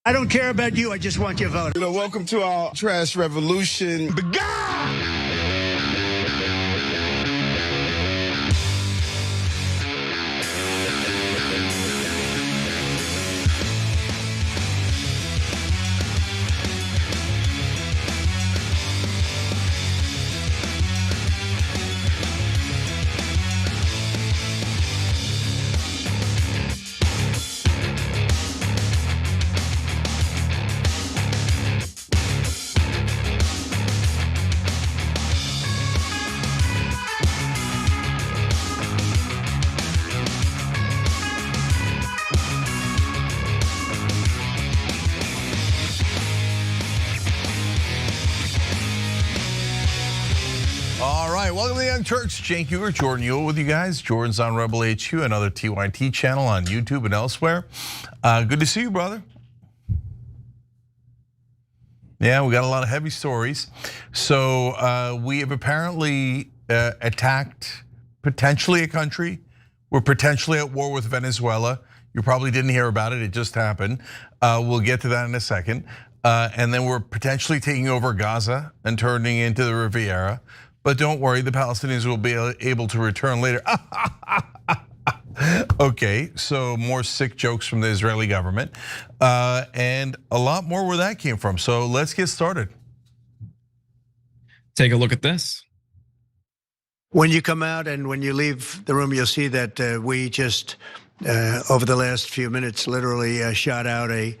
I don't care about you. I just want your vote. Welcome to our trash revolution. Welcome to the Young Turks. Cenk Uygur, Jordan Ewell with you guys. Jordan's on Rebel HQ, another TYT channel on YouTube and elsewhere. Good to see you, brother. Yeah, we got a lot of heavy stories. So we have apparently attacked potentially a country. We're potentially at war with Venezuela. You probably didn't hear about it. It just happened. We'll get to that in a second. And then we're potentially taking over Gaza and turning into the Rivera. But don't worry, the Palestinians will be able to return later. Okay, so more sick jokes from the Israeli government, and a lot more where that came from. So let's get started. Take a look at this. When you come out and when you leave the room, you'll see that we just, over the last few minutes, literally shot out a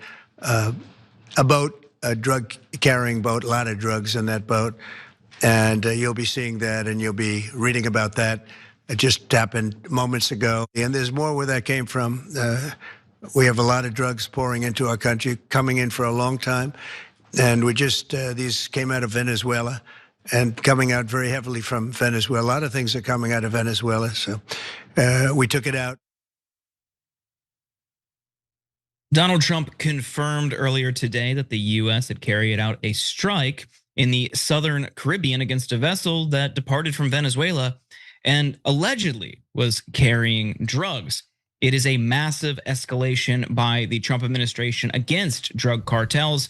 boat, a drug-carrying boat, a lot of drugs in that boat. And you'll be seeing that and you'll be reading about that. It just happened moments ago. And there's more where that came from. We have a lot of drugs pouring into our country, coming in for a long time. And we just, these came out of Venezuela and coming out very heavily from Venezuela. A lot of things are coming out of Venezuela, so we took it out. Donald Trump confirmed earlier today that the US had carried out a strike in the southern Caribbean against a vessel that departed from Venezuela and allegedly was carrying drugs. It is a massive escalation by the Trump administration against drug cartels.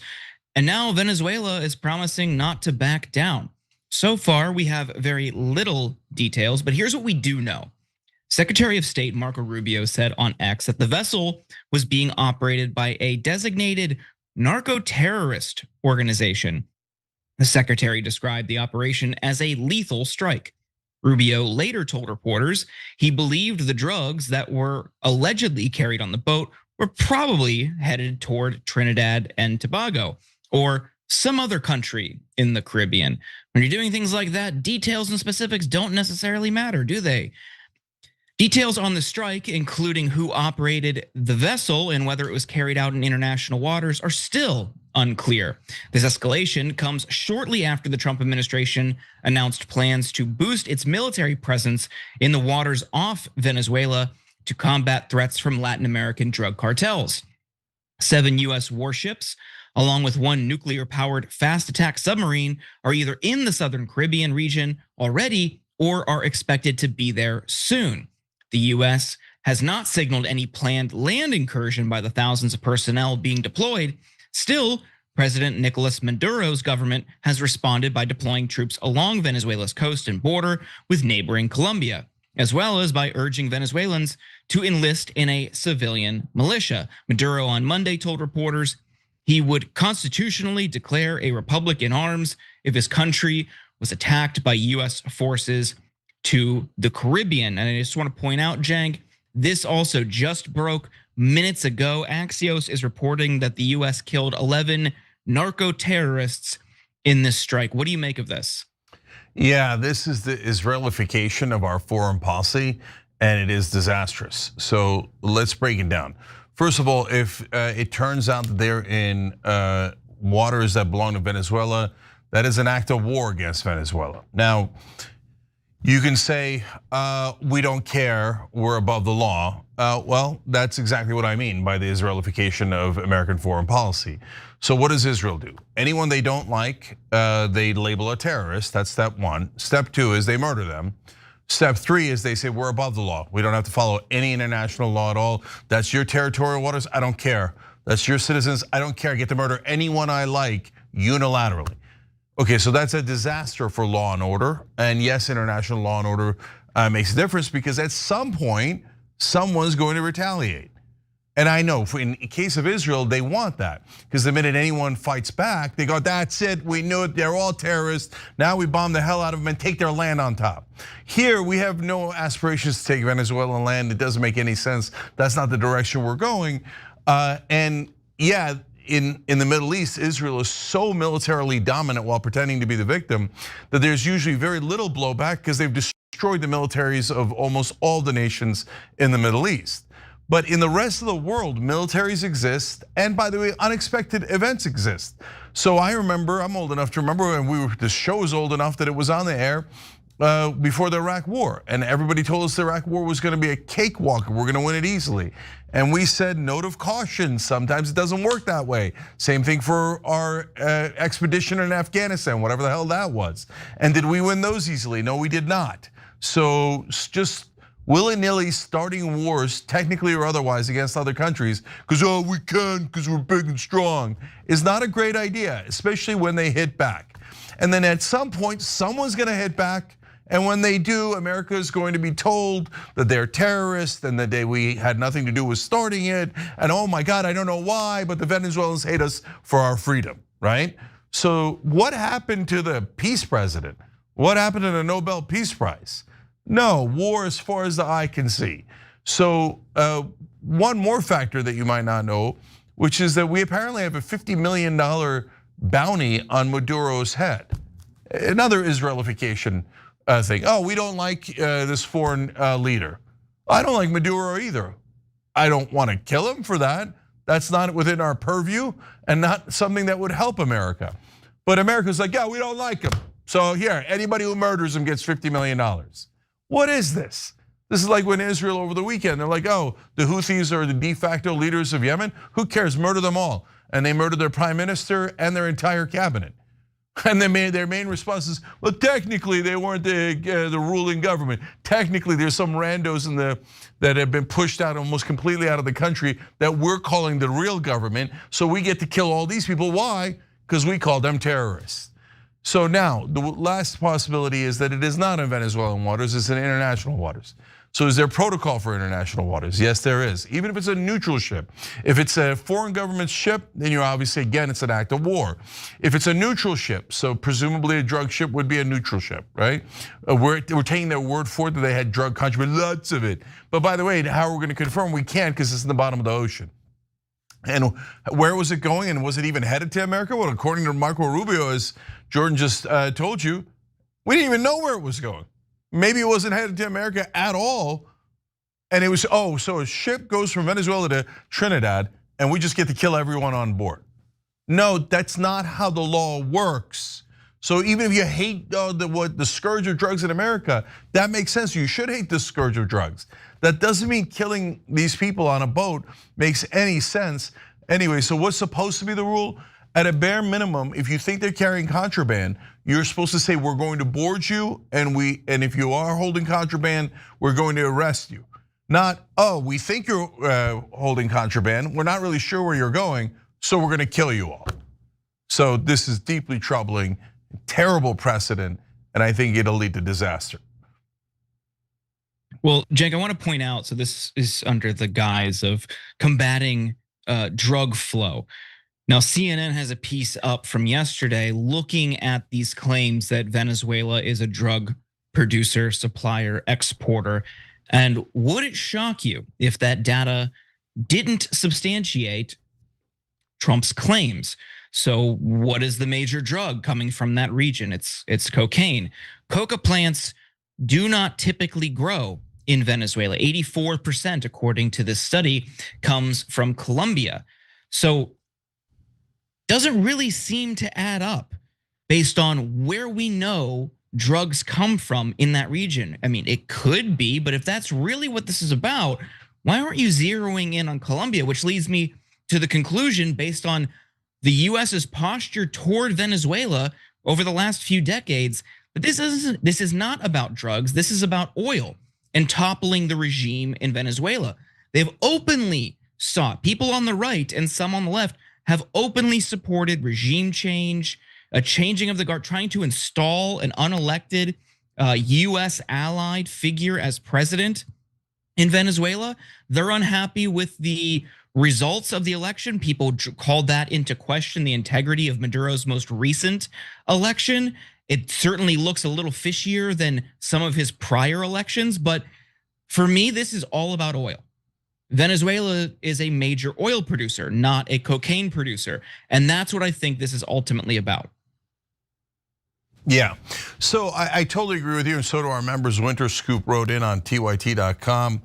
And now Venezuela is promising not to back down. So far, we have very little details, but here's what we do know. Secretary of State Marco Rubio said on X that the vessel was being operated by a designated narco-terrorist organization. The secretary described the operation as a lethal strike. Rubio later told reporters he believed the drugs that were allegedly carried on the boat were probably headed toward Trinidad and Tobago or some other country in the Caribbean. When you're doing things like that, details and specifics don't necessarily matter, do they? Details on the strike, including who operated the vessel and whether it was carried out in international waters, are still unclear. This escalation comes shortly after the Trump administration announced plans to boost its military presence in the waters off Venezuela to combat threats from Latin American drug cartels. 7 US warships, along with 1 nuclear-powered fast attack submarine, are either in the Southern Caribbean region already or are expected to be there soon. The US has not signaled any planned land incursion by the thousands of personnel being deployed. Still, President Nicolas Maduro's government has responded by deploying troops along Venezuela's coast and border with neighboring Colombia, as well as by urging Venezuelans to enlist in a civilian militia. Maduro on Monday told reporters he would constitutionally declare a republic in arms if his country was attacked by US forces to the Caribbean. And I just want to point out, Cenk, this also just broke minutes ago. Axios is reporting that the US killed 11 narco-terrorists in this strike. What do you make of this? Yeah, this is the Israelification of our foreign policy, and it is disastrous. So let's break it down. First of all, if it turns out that they're in waters that belong to Venezuela, that is an act of war against Venezuela. Now, you can say, we don't care, we're above the law. Well, that's exactly what I mean by the Israelification of American foreign policy. So what does Israel do? Anyone they don't like, they label a terrorist, that's step one. Step two is they murder them. Step three is they say we're above the law. We don't have to follow any international law at all. That's your territorial waters, I don't care. That's your citizens. I don't care. I get to murder anyone I like unilaterally. Okay, so that's a disaster for law and order. And yes, international law and order makes a difference because at some point, someone's going to retaliate. And I know in case of Israel, they want that because the minute anyone fights back, they go, that's it, we knew it, they're all terrorists. Now we bomb the hell out of them and take their land on top. Here, we have no aspirations to take Venezuelan land. It doesn't make any sense. That's not the direction we're going. And yeah, in the Middle East, Israel is so militarily dominant while pretending to be the victim that there's usually very little blowback because they've destroyed the militaries of almost all the nations in the Middle East. But in the rest of the world, militaries exist, and by the way, unexpected events exist. So I remember, I'm old enough to remember, and the show was old enough that it was on the air before the Iraq War, and everybody told us the Iraq War was going to be a cakewalk, we're going to win it easily. And we said, note of caution, sometimes it doesn't work that way. Same thing for our expedition in Afghanistan, whatever the hell that was. And did we win those easily? No, we did not. So just willy-nilly starting wars, technically or otherwise, against other countries, because we can, because we're big and strong, is not a great idea, especially when they hit back. And then at some point, someone's gonna hit back, and when they do, America is going to be told that they're terrorists and that we had nothing to do with starting it, and oh my God, I don't know why, but the Venezuelans hate us for our freedom, right? So what happened to the peace president? What happened to the Nobel Peace Prize? No, war as far as the eye can see. So one more factor that you might not know, which is that we apparently have a $50 million bounty on Maduro's head. Another Israelification thing. Oh, we don't like this foreign leader. I don't like Maduro either. I don't want to kill him for that. That's not within our purview and not something that would help America. But America's like, yeah, we don't like him. So here, anybody who murders him gets $50 million. What is this? This is like when Israel over the weekend, they're like, oh, the Houthis are the de facto leaders of Yemen. Who cares, murder them all. And they murdered their prime minister and their entire cabinet. And their main response is, well, technically they weren't the ruling government. Technically there's some randos that have been pushed out almost completely out of the country that we're calling the real government. So we get to kill all these people, why? Because we call them terrorists. So now, the last possibility is that it is not in Venezuelan waters, it's in international waters. So is there protocol for international waters? Yes, there is, even if it's a neutral ship. If it's a foreign government ship, then you're obviously, again, it's an act of war. If it's a neutral ship, so presumably a drug ship would be a neutral ship, right? We're taking their word for it that they had drug contraband, lots of it. But by the way, how are we gonna confirm? We can't because it's in the bottom of the ocean. And where was it going, and was it even headed to America? Well, according to Marco Rubio, as Jordan just told you, we didn't even know where it was going. Maybe it wasn't headed to America at all. And it was, so a ship goes from Venezuela to Trinidad and we just get to kill everyone on board. No, that's not how the law works. So even if you hate the scourge of drugs in America, that makes sense. You should hate the scourge of drugs. That doesn't mean killing these people on a boat makes any sense. Anyway, so what's supposed to be the rule? At a bare minimum, if you think they're carrying contraband, you're supposed to say, we're going to board you, and if you are holding contraband, we're going to arrest you. Not, we think you're holding contraband, we're not really sure where you're going, so we're gonna kill you all. So this is deeply troubling, terrible precedent, and I think it'll lead to disaster. Well, Cenk, I want to point out, so this is under the guise of combating drug flow. Now, CNN has a piece up from yesterday looking at these claims that Venezuela is a drug producer, supplier, exporter. And would it shock you if that data didn't substantiate Trump's claims? So what is the major drug coming from that region? It's cocaine. Coca plants do not typically grow in Venezuela. 84%, according to this study, comes from Colombia. So doesn't really seem to add up based on where we know drugs come from in that region. I mean, it could be, but if that's really what this is about, why aren't you zeroing in on Colombia? Which leads me to the conclusion, based on the US's posture toward Venezuela over the last few decades, that this is not about drugs, this is about oil and toppling the regime in Venezuela. They've openly sought. People on the right and some on the left have openly supported regime change, a changing of the guard, trying to install an unelected US allied figure as president in Venezuela. They're unhappy with the results of the election. People called that into question, the integrity of Maduro's most recent election. It certainly looks a little fishier than some of his prior elections, but for me, this is all about oil. Venezuela is a major oil producer, not a cocaine producer. And that's what I think this is ultimately about. Yeah, so I totally agree with you, and so do our members. Winter Scoop wrote in on tyt.com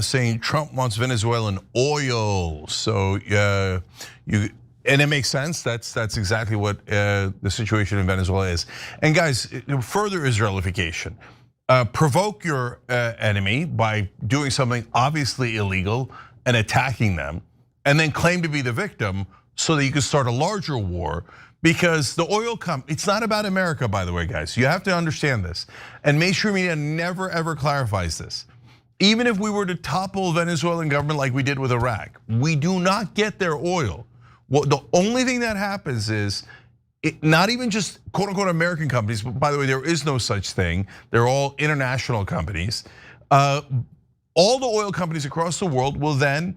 saying Trump wants Venezuelan oil. So and it makes sense. That's exactly what the situation in Venezuela is. And guys, further Israelification. Provoke your enemy by doing something obviously illegal and attacking them, and then claim to be the victim so that you can start a larger war. Because the oil it's not about America, by the way, guys. You have to understand this. And mainstream media never ever clarifies this. Even if we were to topple Venezuelan government like we did with Iraq, we do not get their oil. Well, the only thing that happens is, not even just quote unquote American companies, but by the way, there is no such thing. They're all international companies. All the oil companies across the world will then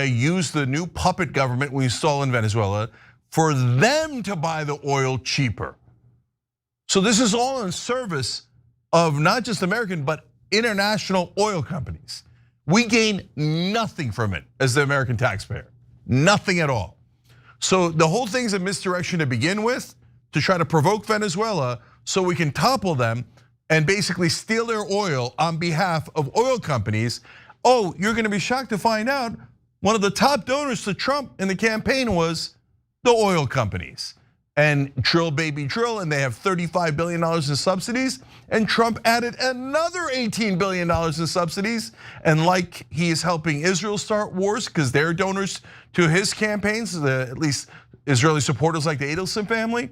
use the new puppet government we install in Venezuela for them to buy the oil cheaper. So this is all in service of not just American, but international oil companies. We gain nothing from it as the American taxpayer, nothing at all. So the whole thing's a misdirection to begin with, to try to provoke Venezuela so we can topple them and basically steal their oil on behalf of oil companies. Oh, you're gonna be shocked to find out one of the top donors to Trump in the campaign was the oil companies. And drill baby drill, and they have $35 billion in subsidies, and Trump added another $18 billion in subsidies. And like he is helping Israel start wars because they're donors to his campaigns, at least Israeli supporters like the Adelson family.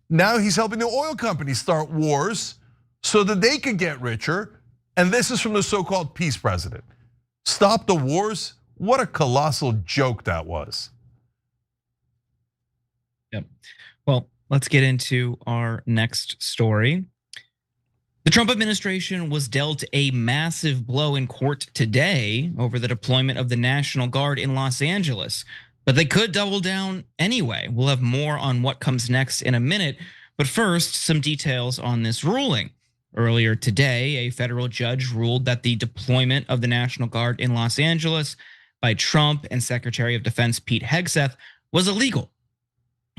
Now he's helping the oil companies start wars so that they could get richer. And this is from the so-called peace president. Stop the wars. What a colossal joke that was. Yep. Well, let's get into our next story. The Trump administration was dealt a massive blow in court today over the deployment of the National Guard in Los Angeles, but they could double down anyway. We'll have more on what comes next in a minute, but first, some details on this ruling. Earlier today, a federal judge ruled that the deployment of the National Guard in Los Angeles by Trump and Secretary of Defense Pete Hegseth was illegal.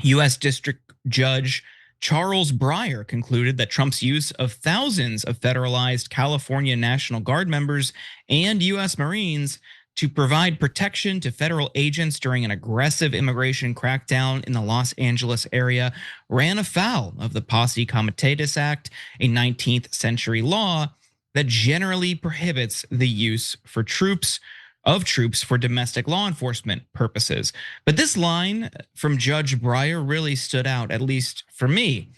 US District Judge Charles Breyer concluded that Trump's use of thousands of federalized California National Guard members and US Marines to provide protection to federal agents during an aggressive immigration crackdown in the Los Angeles area ran afoul of the Posse Comitatus Act, a 19th century law that generally prohibits the use for troops for domestic law enforcement purposes. But this line from Judge Breyer really stood out, at least for me.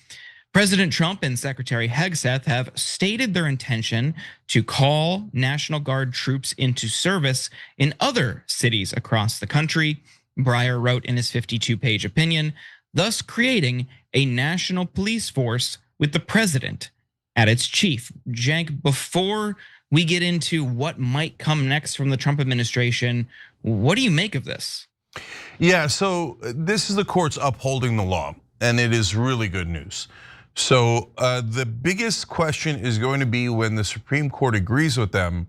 President Trump and Secretary Hegseth have stated their intention to call National Guard troops into service in other cities across the country, Breyer wrote in his 52-page opinion, thus creating a national police force with the president at its chief. Cenk, before we get into what might come next from the Trump administration, what do you make of this? Yeah, so this is the courts upholding the law, and it is really good news. So the biggest question is going to be when the Supreme Court agrees with them,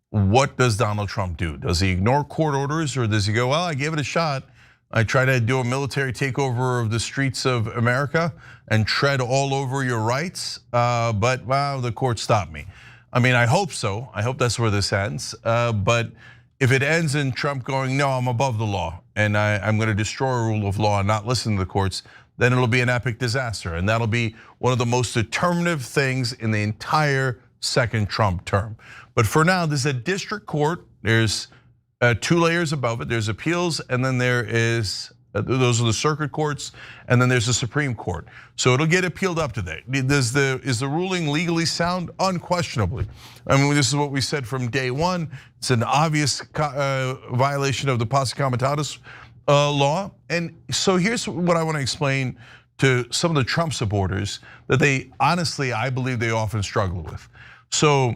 what does Donald Trump do? Does he ignore court orders, or does he go, well, I gave it a shot. I try to do a military takeover of the streets of America and tread all over your rights, but wow, the court stopped me. I mean, I hope so. I hope that's where this ends. But if it ends in Trump going, no, I'm above the law and I'm going to destroy a rule of law and not listen to the courts, then it'll be an epic disaster. And that'll be one of the most determinative things in the entire second Trump term. But for now, this is a district court. There's 2 layers above it. There's appeals, and then there is Those are the circuit courts, and then there's the Supreme Court. So it'll get appealed up to there. Is the ruling legally sound? Unquestionably. I mean, this is what we said from day one. It's an obvious violation of the Posse Comitatus law. And so here's what I want to explain to some of the Trump supporters that they honestly, I believe they often struggle with. So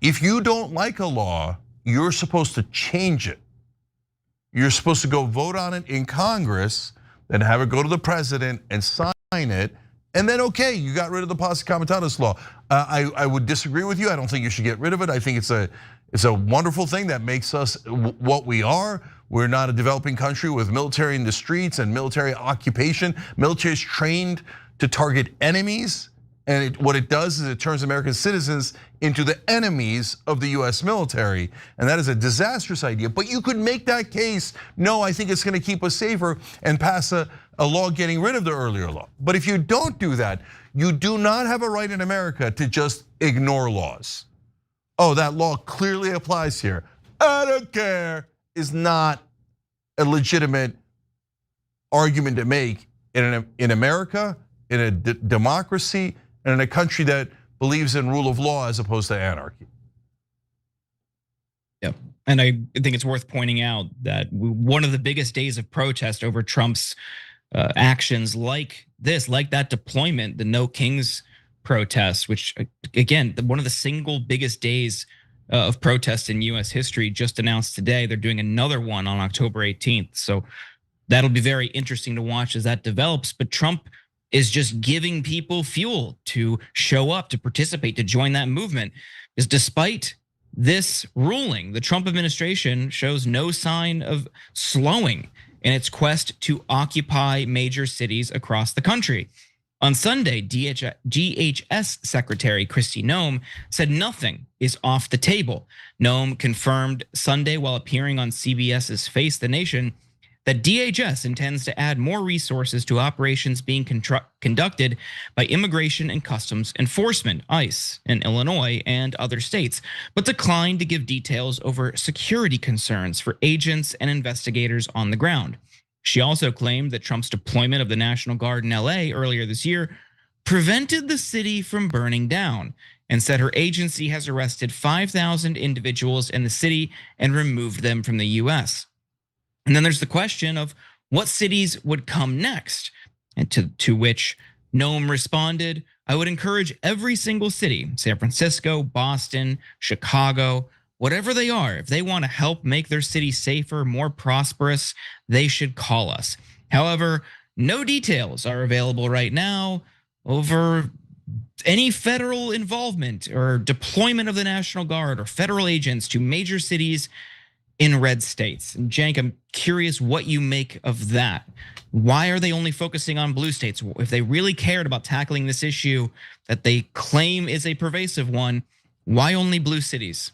if you don't like a law, you're supposed to change it. You're supposed to go vote on it in Congress, then have it go to the president and sign it, and then okay, you got rid of the Posse Comitatus law. I would disagree with you. I don't think you should get rid of it. I think it's a wonderful thing that makes us what we are. We're not a developing country with military in the streets and military occupation. Military is trained to target enemies. And what it does is it turns American citizens into the enemies of the US military. And that is a disastrous idea. But you could make that case, no, I think it's gonna keep us safer, and pass a law getting rid of the earlier law. But if you don't do that, you do not have a right in America to just ignore laws. Oh, that law clearly applies here. I don't care, is not a legitimate argument to make in America, in a democracy, and in a country that believes in rule of law as opposed to anarchy. Yep, and I think it's worth pointing out that one of the biggest days of protest over Trump's actions like this, like that deployment, the No Kings protests, which again, one of the single biggest days of protest in US history, just announced today. They're doing another one on October 18th. So that'll be very interesting to watch as that develops. But Trump is just giving people fuel to show up, to participate, to join that movement. Is despite this ruling, the Trump administration shows no sign of slowing in its quest to occupy major cities across the country. On Sunday, DHS Secretary Kristi Noem said nothing is off the table. Noem confirmed Sunday while appearing on CBS's Face the Nation that DHS intends to add more resources to operations being conducted by Immigration and Customs Enforcement, ICE, in Illinois and other states, but declined to give details over security concerns for agents and investigators on the ground. She also claimed that Trump's deployment of the National Guard in LA earlier this year prevented the city from burning down, and said her agency has arrested 5,000 individuals in the city and removed them from the US. And then there's the question of what cities would come next, and to which Noem responded, I would encourage every single city, San Francisco, Boston, Chicago, whatever they are, if they want to help make their city safer, more prosperous, they should call us. However, no details are available right now over any federal involvement or deployment of the National Guard or federal agents to major cities in red states. And Cenk, I'm curious what you make of that. Why are they only focusing on blue states? If they really cared about tackling this issue that they claim is a pervasive one, why only blue cities?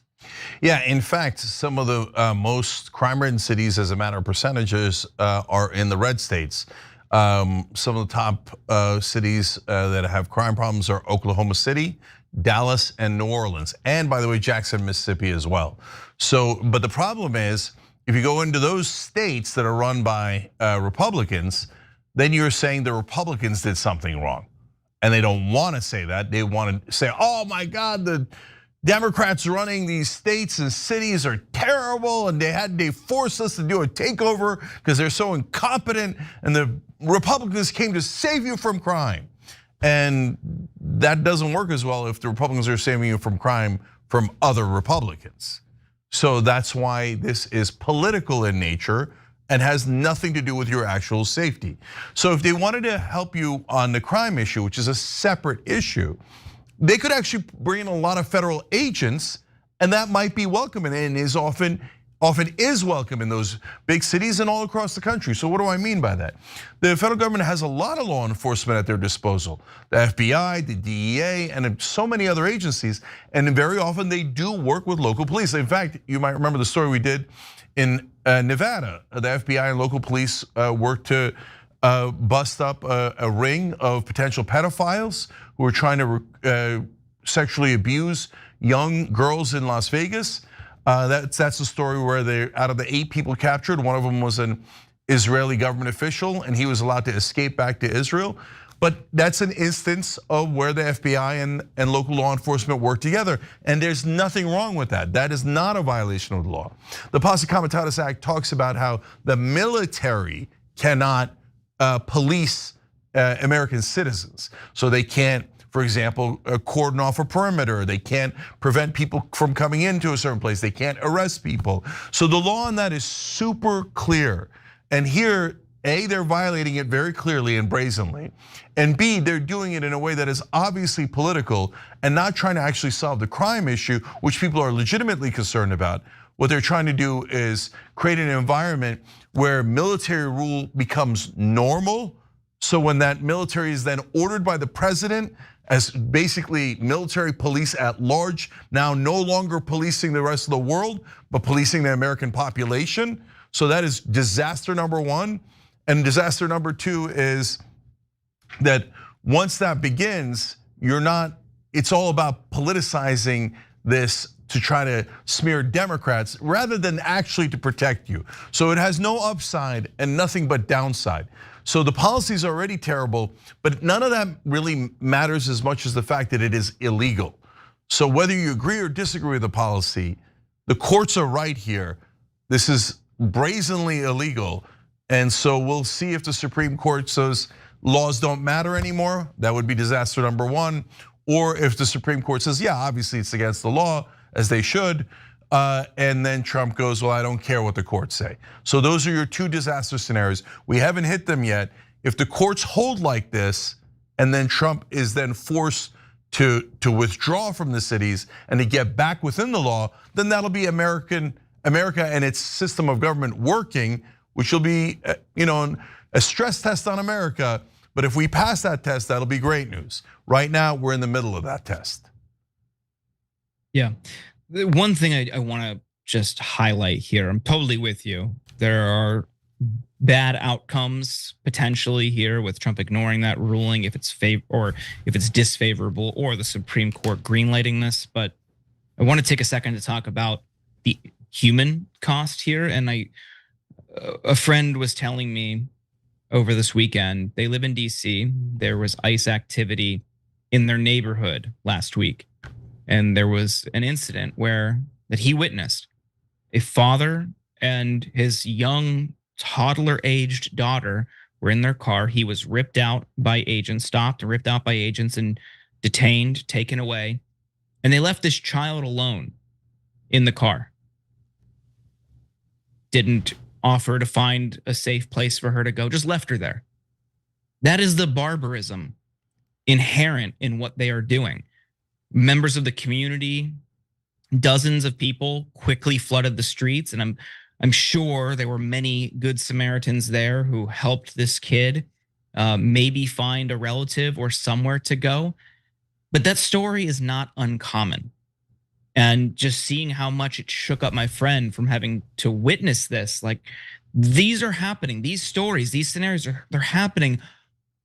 Yeah, in fact, some of the most crime-ridden cities, as a matter of percentages, are in the red states. Some of the top cities that have crime problems are Oklahoma City, Dallas, and New Orleans. And by the way, Jackson, Mississippi as well. So, but the problem is, if you go into those states that are run by Republicans, then you're saying the Republicans did something wrong. And they don't want to say that. They want to say, oh my God, the Democrats running these states and cities are terrible, and they forced us to do a takeover because they're so incompetent, and the Republicans came to save you from crime. And that doesn't work as well if the Republicans are saving you from crime from other Republicans. So that's why this is political in nature and has nothing to do with your actual safety. So if they wanted to help you on the crime issue, which is a separate issue, they could actually bring in a lot of federal agents, and that might be welcome and is often is welcome in those big cities and all across the country. So what do I mean by that? The federal government has a lot of law enforcement at their disposal. The FBI, the DEA, and so many other agencies. And very often they do work with local police. In fact, you might remember the story we did in Nevada. The FBI and local police worked to bust up a ring of potential pedophiles who were trying to sexually abuse young girls in Las Vegas. That's the story where out of the 8 people captured, one of them was an Israeli government official, and he was allowed to escape back to Israel. But that's an instance of where the FBI and local law enforcement work together. And there's nothing wrong with that. That is not a violation of the law. The Posse Comitatus Act talks about how the military cannot police American citizens. So they can't, for example, cordon off a perimeter. They can't prevent people from coming into a certain place. They can't arrest people. So the law on that is super clear. And here, A, they're violating it very clearly and brazenly. And B, they're doing it in a way that is obviously political and not trying to actually solve the crime issue, which people are legitimately concerned about. What they're trying to do is create an environment where military rule becomes normal. So when that military is then ordered by the president as basically military police at large, now no longer policing the rest of the world, but policing the American population. So that is disaster number one. And disaster number two is that once that begins, it's all about politicizing this to try to smear Democrats rather than actually to protect you. So it has no upside and nothing but downside. So the policies are already terrible, but none of that really matters as much as the fact that it is illegal. So whether you agree or disagree with the policy, the courts are right here. This is brazenly illegal. And so we'll see if the Supreme Court says laws don't matter anymore. That would be disaster number one. Or if the Supreme Court says, yeah, obviously it's against the law, as they should. And then Trump goes, well, I don't care what the courts say. So those are your two disaster scenarios. We haven't hit them yet. If the courts hold like this, and then Trump is then forced to withdraw from the cities and to get back within the law, then that'll be America and its system of government working, which will be a stress test on America. But if we pass that test, that'll be great news. Right now, we're in the middle of that test. Yeah, the one thing I want to just highlight here, I'm totally with you. There are bad outcomes potentially here with Trump ignoring that ruling if it's disfavorable, or the Supreme Court greenlighting this. But I want to take a second to talk about the human cost here. And a friend was telling me over this weekend, they live in DC. There was ICE activity in their neighborhood last week. And there was an incident that he witnessed. A father and his young toddler-aged daughter were in their car. He was ripped out by agents, stopped and ripped out by agents and detained, taken away. And they left this child alone in the car. Didn't offer to find a safe place for her to go, just left her there. That is the barbarism inherent in what they are doing. Members of the community, dozens of people quickly flooded the streets, and I'm sure there were many good Samaritans there who helped this kid maybe find a relative or somewhere to go. But that story is not uncommon. And just seeing how much it shook up my friend from having to witness this, like these are happening, these stories, these scenarios they're happening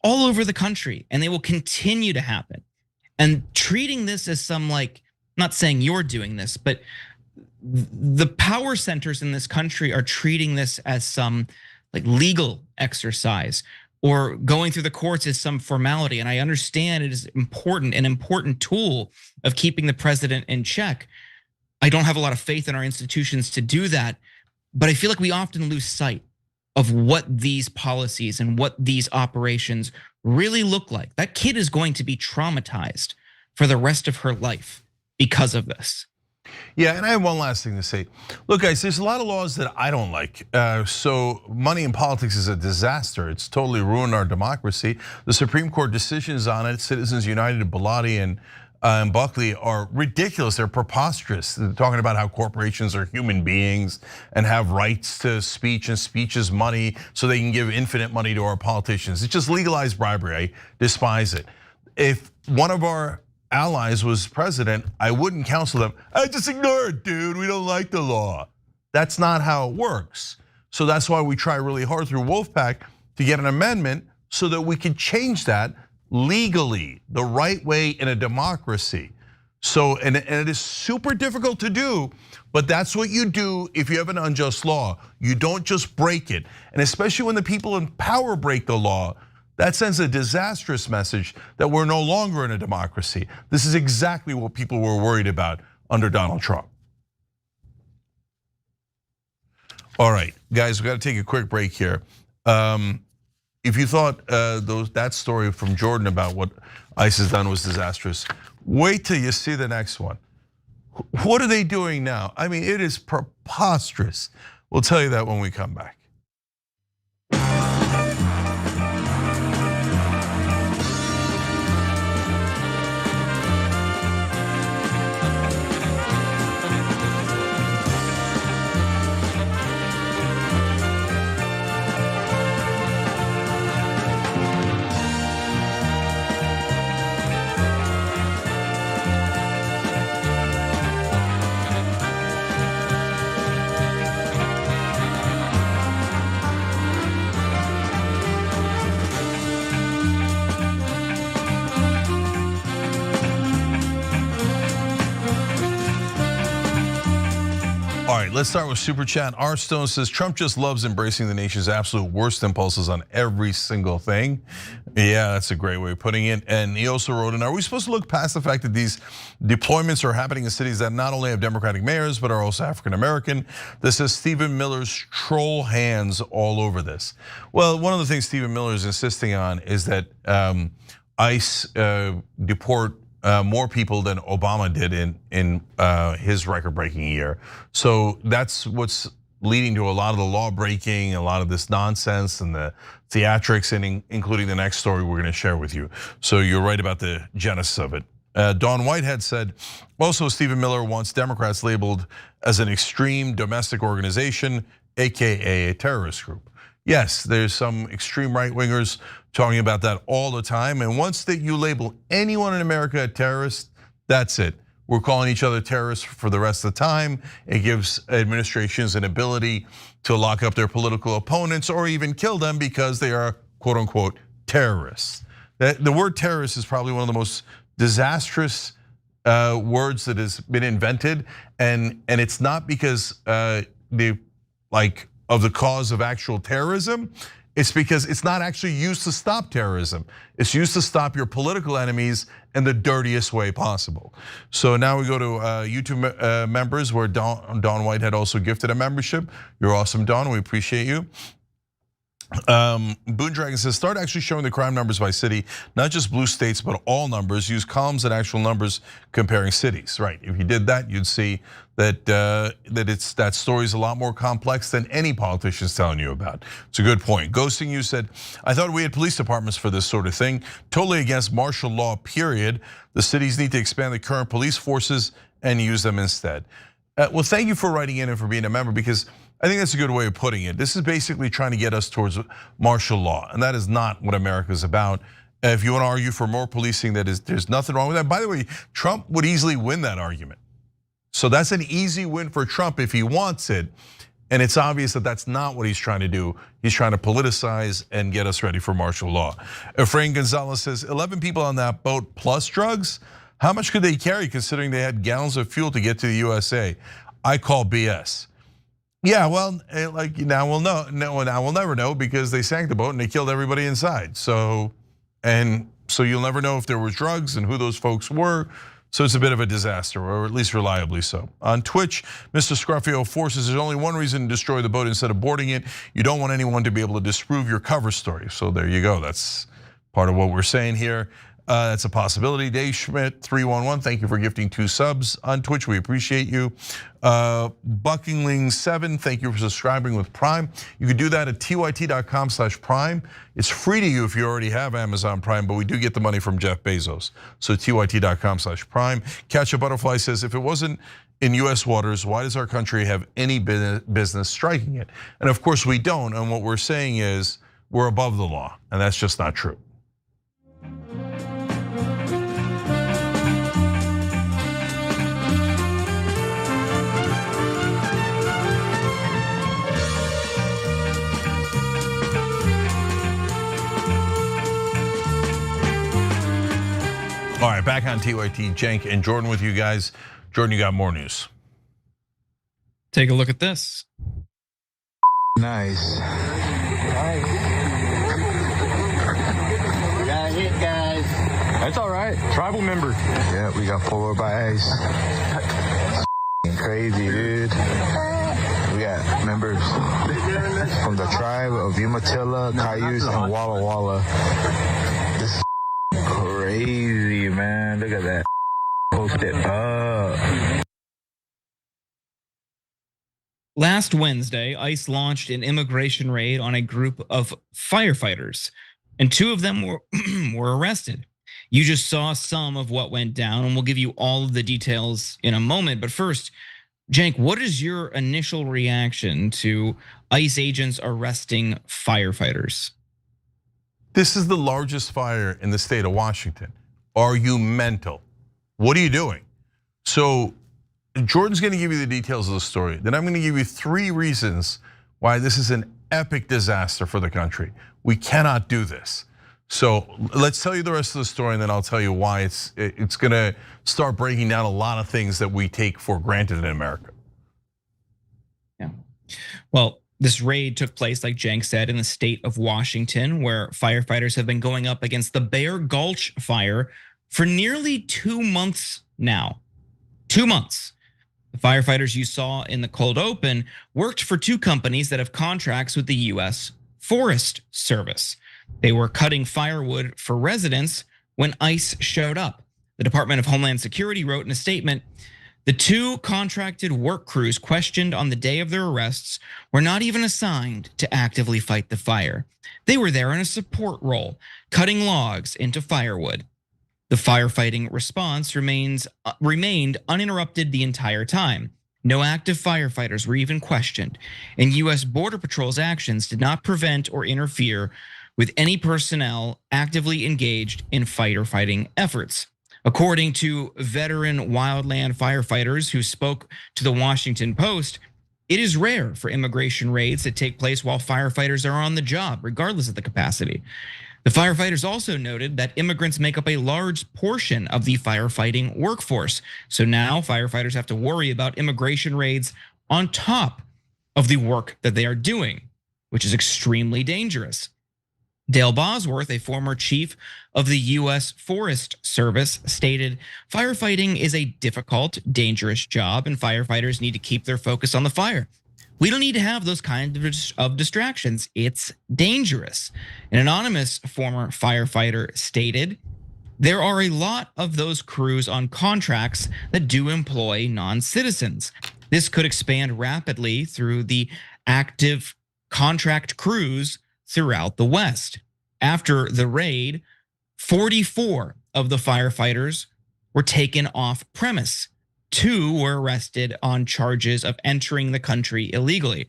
all over the country, and they will continue to happen. And treating this as some, like, not saying you're doing this, but the power centers in this country are treating this as some like legal exercise, or going through the courts as some formality. And I understand it is important, an important tool of keeping the president in check. I don't have a lot of faith in our institutions to do that, but I feel like we often lose sight of what these policies and what these operations really look like. That kid is going to be traumatized for the rest of her life because of this. Yeah, and I have one last thing to say. Look, guys, there's a lot of laws that I don't like. So money in politics is a disaster. It's totally ruined our democracy. The Supreme Court decisions on it, Citizens United, Bellotti and Buckley, are ridiculous. They're preposterous. They're talking about how corporations are human beings and have rights to speech, and speech is money, so they can give infinite money to our politicians. It's just legalized bribery. I despise it. If one of our allies was president, I wouldn't counsel them, just ignore it, dude, we don't like the law. That's not how it works. So that's why we try really hard through Wolfpack to get an amendment so that we can change that legally, the right way in a democracy. So, and it is super difficult to do, but that's what you do if you have an unjust law. You don't just break it. And especially when the people in power break the law, that sends a disastrous message that we're no longer in a democracy. This is exactly what people were worried about under Donald Trump. All right, guys, we got to take a quick break here. If you thought that story from Jordan about what ICE has done was disastrous, wait till you see the next one. What are they doing now? I mean, it is preposterous. We'll tell you that when we come back. All right, let's start with Super Chat. R. Stone says, Trump just loves embracing the nation's absolute worst impulses on every single thing. Yeah, that's a great way of putting it. And he also wrote in, are we supposed to look past the fact that these deployments are happening in cities that not only have Democratic mayors, but are also African American? This is Stephen Miller's troll hands all over this. Well, one of the things Stephen Miller is insisting on is that ICE deport more people than Obama did in his record-breaking year. So that's what's leading to a lot of the law breaking, a lot of this nonsense and the theatrics, and including the next story we're going to share with you. So you're right about the genesis of it. Dawn Whitehead said, also Stephen Miller wants Democrats labeled as an extreme domestic organization, AKA a terrorist group. Yes, there's some extreme right-wingers talking about that all the time. And once that you label anyone in America a terrorist, that's it. We're calling each other terrorists for the rest of the time. It gives administrations an ability to lock up their political opponents or even kill them because they are, quote unquote, terrorists. The word terrorist is probably one of the most disastrous words that has been invented. And it's not because of the cause of actual terrorism. It's because it's not actually used to stop terrorism. It's used to stop your political enemies in the dirtiest way possible. So now we go to YouTube members, where Dawn Whitehead also gifted a membership. You're awesome, Dawn, we appreciate you. Boone Dragon says, start actually showing the crime numbers by city, not just blue states, but all numbers. Use columns and actual numbers comparing cities. Right, if you did that, you'd see that that story's a lot more complex than any politician's telling you about. It's a good point. Ghosting You said, I thought we had police departments for this sort of thing. Totally against martial law, period. The cities need to expand the current police forces and use them instead. Well, thank you for writing in and for being a member, because I think that's a good way of putting it. This is basically trying to get us towards martial law, and that is not what America is about. If you want to argue for more policing, there's nothing wrong with that. By the way, Trump would easily win that argument. So that's an easy win for Trump if he wants it. And it's obvious that that's not what he's trying to do. He's trying to politicize and get us ready for martial law. Efrain Gonzalez says, 11 people on that boat plus drugs? How much could they carry considering they had gallons of fuel to get to the USA? I call BS. Yeah, well, like now we'll know. No, now we'll never know because they sank the boat and they killed everybody inside. So you'll never know if there was drugs and who those folks were. So it's a bit of a disaster, or at least reliably so. On Twitch, Mr. Scruffio says there's only one reason to destroy the boat instead of boarding it. You don't want anyone to be able to disprove your cover story. So there you go. That's part of what we're saying here. That's a possibility. Dave Schmidt 311, thank you for gifting 2 subs on Twitch. We appreciate you. Buckingling 7, thank you for subscribing with Prime. You can do that at tyt.com/prime. It's free to you if you already have Amazon Prime, but we do get the money from Jeff Bezos. So tyt.com/prime. Catch a Butterfly says, if it wasn't in US waters, why does our country have any business striking it? And of course we don't, and what we're saying is we're above the law, and that's just not true. All right, back on TYT. Cenk and Jordan with you guys. Jordan, you got more news. Take a look at this. Nice. Got hit, guys. That's all right. Tribal member. Yeah, we got pulled over by ICE. Crazy, dude. We got members from the tribe of Umatilla, Cayuse, and Walla Walla. This is crazy, man. Look at that. Post it up. Last Wednesday, ICE launched an immigration raid on a group of firefighters, and 2 of them were arrested. You just saw some of what went down, and we'll give you all of the details in a moment. But first, Cenk, what is your initial reaction to ICE agents arresting firefighters? This is the largest fire in the state of Washington. Are you mental? What are you doing? So Jordan's gonna give you the details of the story. Then I'm gonna give you 3 reasons why this is an epic disaster for the country. We cannot do this. So let's tell you the rest of the story, and then I'll tell you why it's gonna start breaking down a lot of things that we take for granted in America. Yeah. Well, this raid took place, like Cenk said, in the state of Washington, where firefighters have been going up against the Bear Gulch fire for nearly 2 months now. 2 months. The firefighters you saw in the cold open worked for 2 companies that have contracts with the US Forest Service. They were cutting firewood for residents when ICE showed up. The Department of Homeland Security wrote in a statement, the 2 contracted work crews questioned on the day of their arrests were not even assigned to actively fight the fire. They were there in a support role, cutting logs into firewood. The firefighting response remained uninterrupted the entire time. No active firefighters were even questioned, and US Border Patrol's actions did not prevent or interfere with any personnel actively engaged in fighting efforts. According to veteran wildland firefighters who spoke to the Washington Post, it is rare for immigration raids that take place while firefighters are on the job, regardless of the capacity. The firefighters also noted that immigrants make up a large portion of the firefighting workforce. So now firefighters have to worry about immigration raids on top of the work that they are doing, which is extremely dangerous. Dale Bosworth, a former chief of the US Forest Service, stated, firefighting is a difficult, dangerous job, and firefighters need to keep their focus on the fire. We don't need to have those kinds of distractions. It's dangerous. An anonymous former firefighter stated, there are a lot of those crews on contracts that do employ non-citizens. This could expand rapidly through the active contract crews throughout the West. After the raid, 44 of the firefighters were taken off premise. 2 were arrested on charges of entering the country illegally.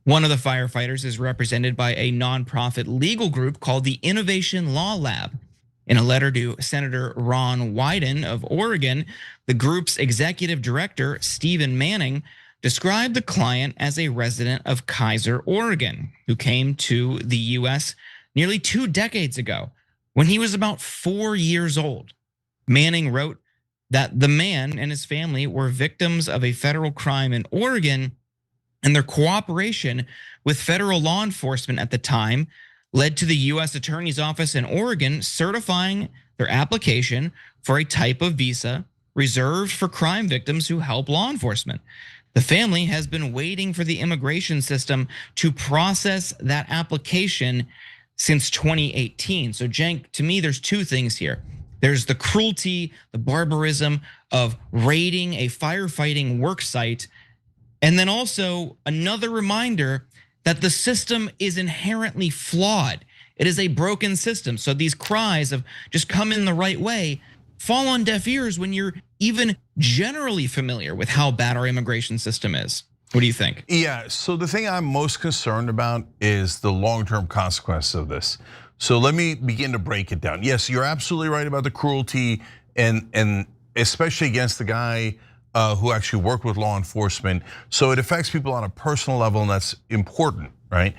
One of the firefighters is represented by a nonprofit legal group called the Innovation Law Lab. In a letter to Senator Ron Wyden of Oregon, the group's executive director, Stephen Manning, described the client as a resident of Kaiser, Oregon, who came to the US nearly 2 decades ago when he was about 4 years old. Manning wrote that the man and his family were victims of a federal crime in Oregon, and their cooperation with federal law enforcement at the time led to the US Attorney's Office in Oregon certifying their application for a type of visa reserved for crime victims who help law enforcement. The family has been waiting for the immigration system to process that application since 2018. So Cenk, to me, there's 2 things here. There's the cruelty, the barbarism of raiding a firefighting work site, and then also another reminder that the system is inherently flawed. It is a broken system. So these cries of just come in the right way fall on deaf ears when you're even generally familiar with how bad our immigration system is. What do you think? Yeah, so the thing I'm most concerned about is the long-term consequences of this. So let me begin to break it down. Yes, you're absolutely right about the cruelty and especially against the guy who actually worked with law enforcement. So it affects people on a personal level, and that's important, right?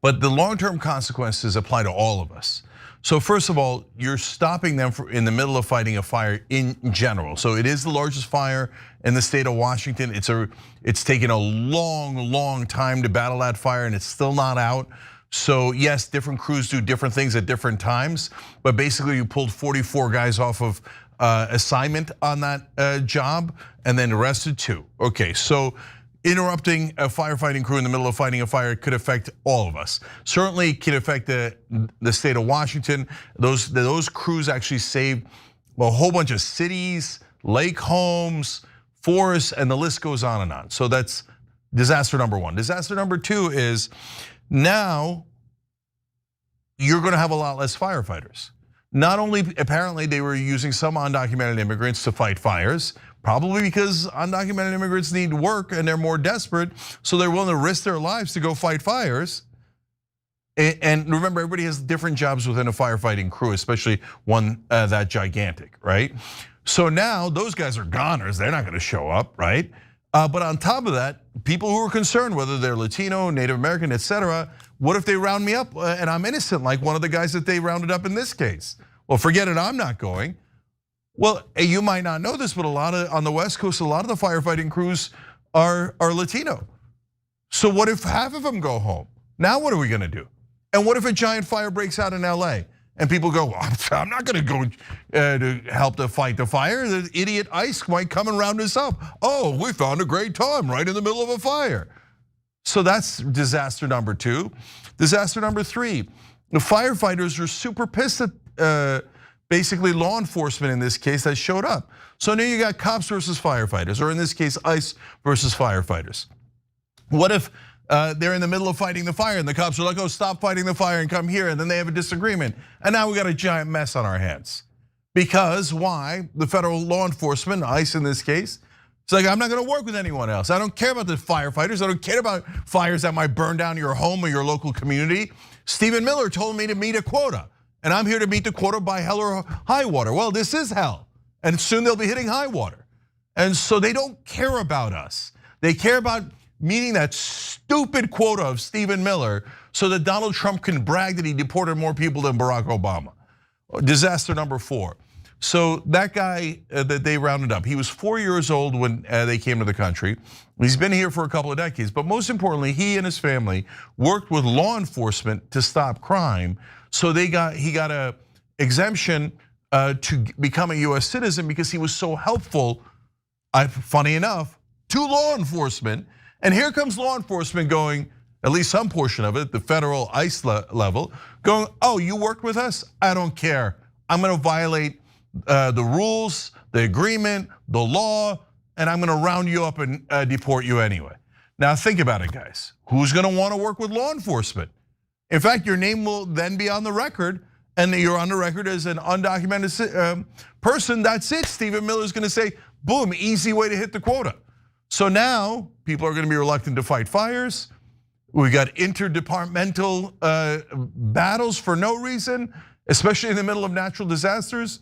But the long-term consequences apply to all of us. So first of all, you're stopping them in the middle of fighting a fire in general. So it is the largest fire in the state of Washington. It's taken a long time to battle that fire, and it's still not out. So yes, different crews do different things at different times, but basically you pulled 44 guys off of assignment on that job and then arrested 2. Okay, so interrupting a firefighting crew in the middle of fighting a fire could affect all of us. Certainly could affect the state of Washington. Those crews actually saved a whole bunch of cities, lake homes, forests, and the list goes on and on. So that's disaster number 1. Disaster number 2 is now you're gonna have a lot less firefighters. Not only apparently they were using some undocumented immigrants to fight fires, probably because undocumented immigrants need work and they're more desperate, so they're willing to risk their lives to go fight fires. And remember, everybody has different jobs within a firefighting crew, especially one that gigantic, right? So now those guys are goners, they're not gonna show up, right? But on top of that, people who are concerned, whether they're Latino, Native American, etc., what if they round me up and I'm innocent, like one of the guys that they rounded up in this case? Well, forget it, I'm not going. Well, you might not know this, but on the West Coast, a lot of the firefighting crews are Latino. So what if half of them go home? Now what are we gonna do? And what if a giant fire breaks out in LA and people go, well, I'm not gonna go to help to fight the fire. The idiot ICE might come and round us up. Oh, we found a great time right in the middle of a fire. So that's disaster number 2. Disaster number 3, the firefighters are super pissed at basically law enforcement in this case that showed up. So now you got cops versus firefighters, or in this case, ICE versus firefighters. What if they're in the middle of fighting the fire and the cops are like, oh, stop fighting the fire and come here, and then they have a disagreement. And now we got a giant mess on our hands. Because why? The federal law enforcement, ICE in this case, it's like, I'm not gonna work with anyone else. I don't care about the firefighters. I don't care about fires that might burn down your home or your local community. Stephen Miller told me to meet a quota, and I'm here to meet the quota by hell or high water. Well, this is hell, and soon they'll be hitting high water. And so they don't care about us. They care about meeting that stupid quota of Stephen Miller so that Donald Trump can brag that he deported more people than Barack Obama. Disaster number 4. So that guy that they rounded up, he was 4 years old when they came to the country. He's been here for a couple of decades, but most importantly, he and his family worked with law enforcement to stop crime. So he got a exemption to become a US citizen because he was so helpful, funny enough, to law enforcement. And here comes law enforcement going, at least some portion of it, the federal ICE level, going, oh, you worked with us? I don't care. I'm gonna violate the rules, the agreement, the law, and I'm gonna round you up and deport you anyway. Now think about it, guys. Who's gonna wanna work with law enforcement? In fact, your name will then be on the record, and you're on the record as an undocumented person. That's it. Stephen Miller's gonna say, boom, easy way to hit the quota. So now people are gonna be reluctant to fight fires. We got interdepartmental battles for no reason, especially in the middle of natural disasters.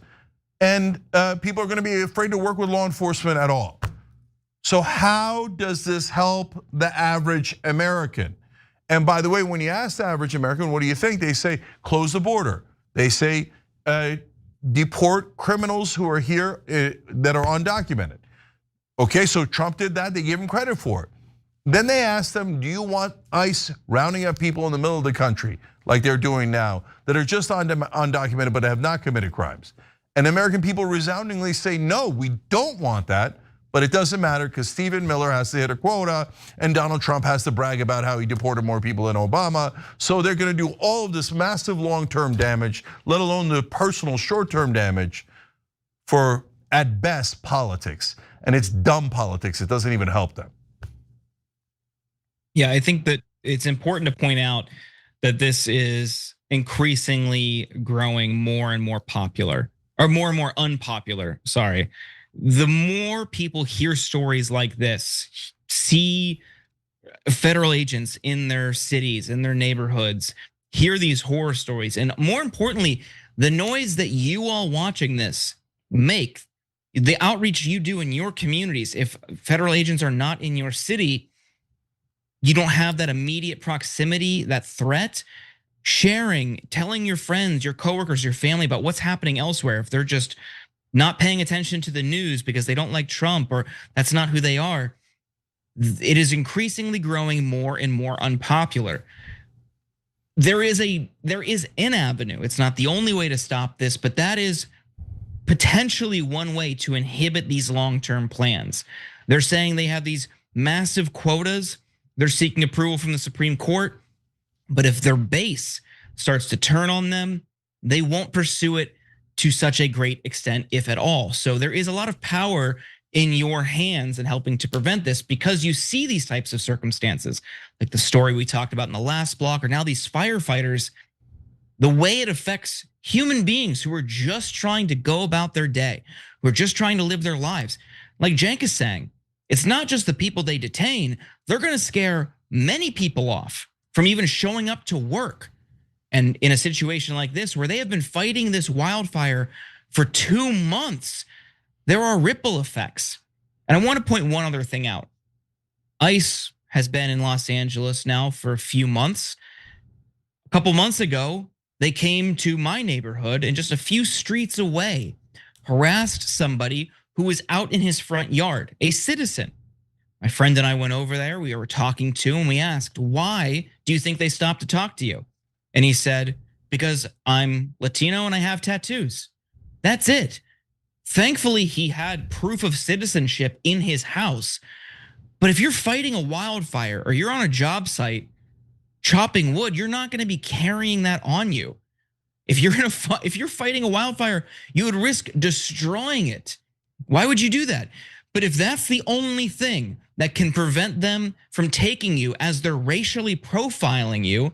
And people are gonna be afraid to work with law enforcement at all. So how does this help the average American? And by the way, when you ask the average American, what do you think? They say, close the border. They say, deport criminals who are here that are undocumented. Okay, so Trump did that, they gave him credit for it. Then they asked them, do you want ICE rounding up people in the middle of the country, like they're doing now, that are just undocumented but have not committed crimes? And American people resoundingly say, no, we don't want that, but it doesn't matter because Stephen Miller has to hit a quota and Donald Trump has to brag about how he deported more people than Obama. So they're gonna do all of this massive long-term damage, let alone the personal short-term damage for, at best, politics. And it's dumb politics, it doesn't even help them. Yeah, I think that it's important to point out that this is increasingly growing more and more popular, or more and more unpopular, sorry. The more people hear stories like this, see federal agents in their cities, in their neighborhoods, hear these horror stories, and more importantly, the noise that you all watching this make, the outreach you do in your communities. If federal agents are not in your city, you don't have that immediate proximity, that threat. sharing, telling your friends, your coworkers, your family about what's happening elsewhere, if they're just not paying attention to the news because they don't like Trump or that's not who they are, it is increasingly growing more and more unpopular. There is an avenue. It's not the only way to stop this, but that is potentially one way to inhibit these long-term plans. They're saying they have these massive quotas. They're seeking approval from the Supreme Court. But if their base starts to turn on them, they won't pursue it to such a great extent, if at all. So there is a lot of power in your hands in helping to prevent this, because you see these types of circumstances, like the story we talked about in the last block, or now these firefighters, the way it affects human beings who are just trying to go about their day, who are just trying to live their lives. Like Cenk is saying, it's not just the people they detain, they're gonna scare many people off from even showing up to work. And in a situation like this, where they have been fighting this wildfire for 2 months, there are ripple effects. And I want to point one other thing out. ICE has been in Los Angeles now for a few months. A couple months ago, they came to my neighborhood and just a few streets away, harassed somebody who was out in his front yard, a citizen. My friend and I went over there, we were talking to, and we asked, why do you think they stopped to talk to you? And he said, because I'm Latino and I have tattoos. That's it. Thankfully, he had proof of citizenship in his house. But if you're fighting a wildfire or you're on a job site chopping wood, you're not gonna be carrying that on you. If you're fighting a wildfire, you would risk destroying it. Why would you do that? But if that's the only thing that can prevent them from taking you as they're racially profiling you,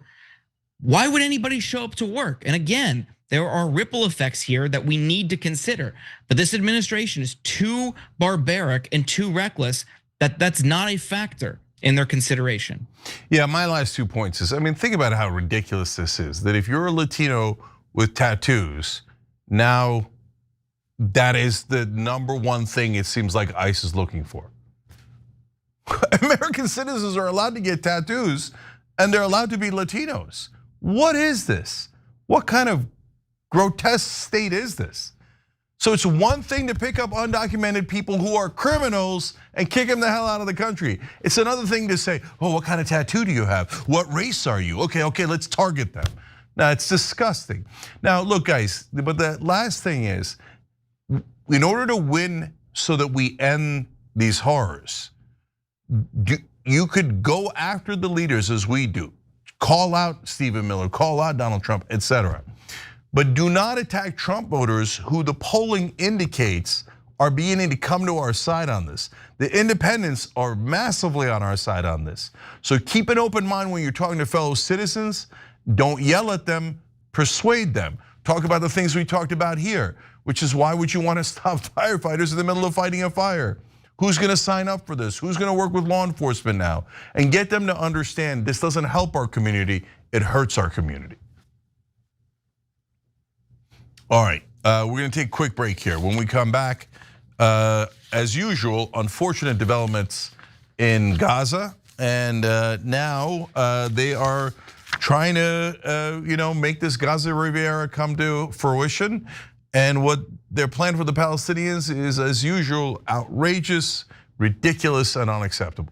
why would anybody show up to work? And again, there are ripple effects here that we need to consider. But this administration is too barbaric and too reckless that that's not a factor in their consideration. Yeah, my last 2 points is, I mean, think about how ridiculous this is. That if you're a Latino with tattoos, now that is the #1 thing it seems like ICE is looking for. American citizens are allowed to get tattoos and they're allowed to be Latinos. What is this? What kind of grotesque state is this? So it's one thing to pick up undocumented people who are criminals and kick them the hell out of the country. It's another thing to say, oh, what kind of tattoo do you have? What race are you? Okay, let's target them. Now, it's disgusting. Now, look, guys, but the last thing is, in order to win so that we end these horrors, you could go after the leaders as we do. Call out Stephen Miller, call out Donald Trump, etc. But do not attack Trump voters who the polling indicates are beginning to come to our side on this. The independents are massively on our side on this. So keep an open mind when you're talking to fellow citizens. Don't yell at them, persuade them. Talk about the things we talked about here, which is, why would you want to stop firefighters in the middle of fighting a fire? Who's gonna sign up for this? Who's gonna work with law enforcement now? And get them to understand this doesn't help our community, it hurts our community. All right, we're gonna take a quick break here. When we come back, as usual, unfortunate developments in Gaza, and now they are trying to make this Gaza Rivera come to fruition. And what their plan for the Palestinians is, as usual, outrageous, ridiculous, and unacceptable.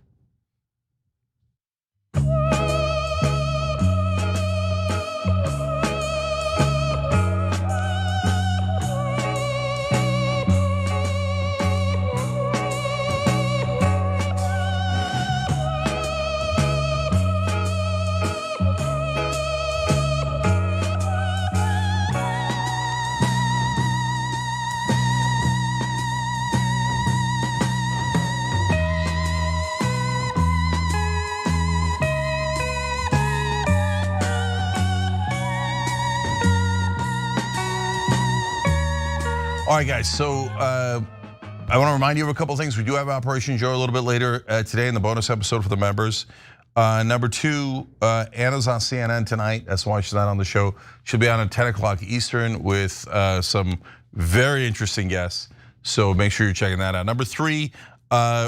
All right, guys, so I want to remind you of a couple things. We do have Operation Joe a little bit later today in the bonus episode for the members. Number 2, Anna's on CNN tonight. That's why she's not on the show. She'll be on at 10 o'clock Eastern with some very interesting guests. So make sure you're checking that out. Number 3,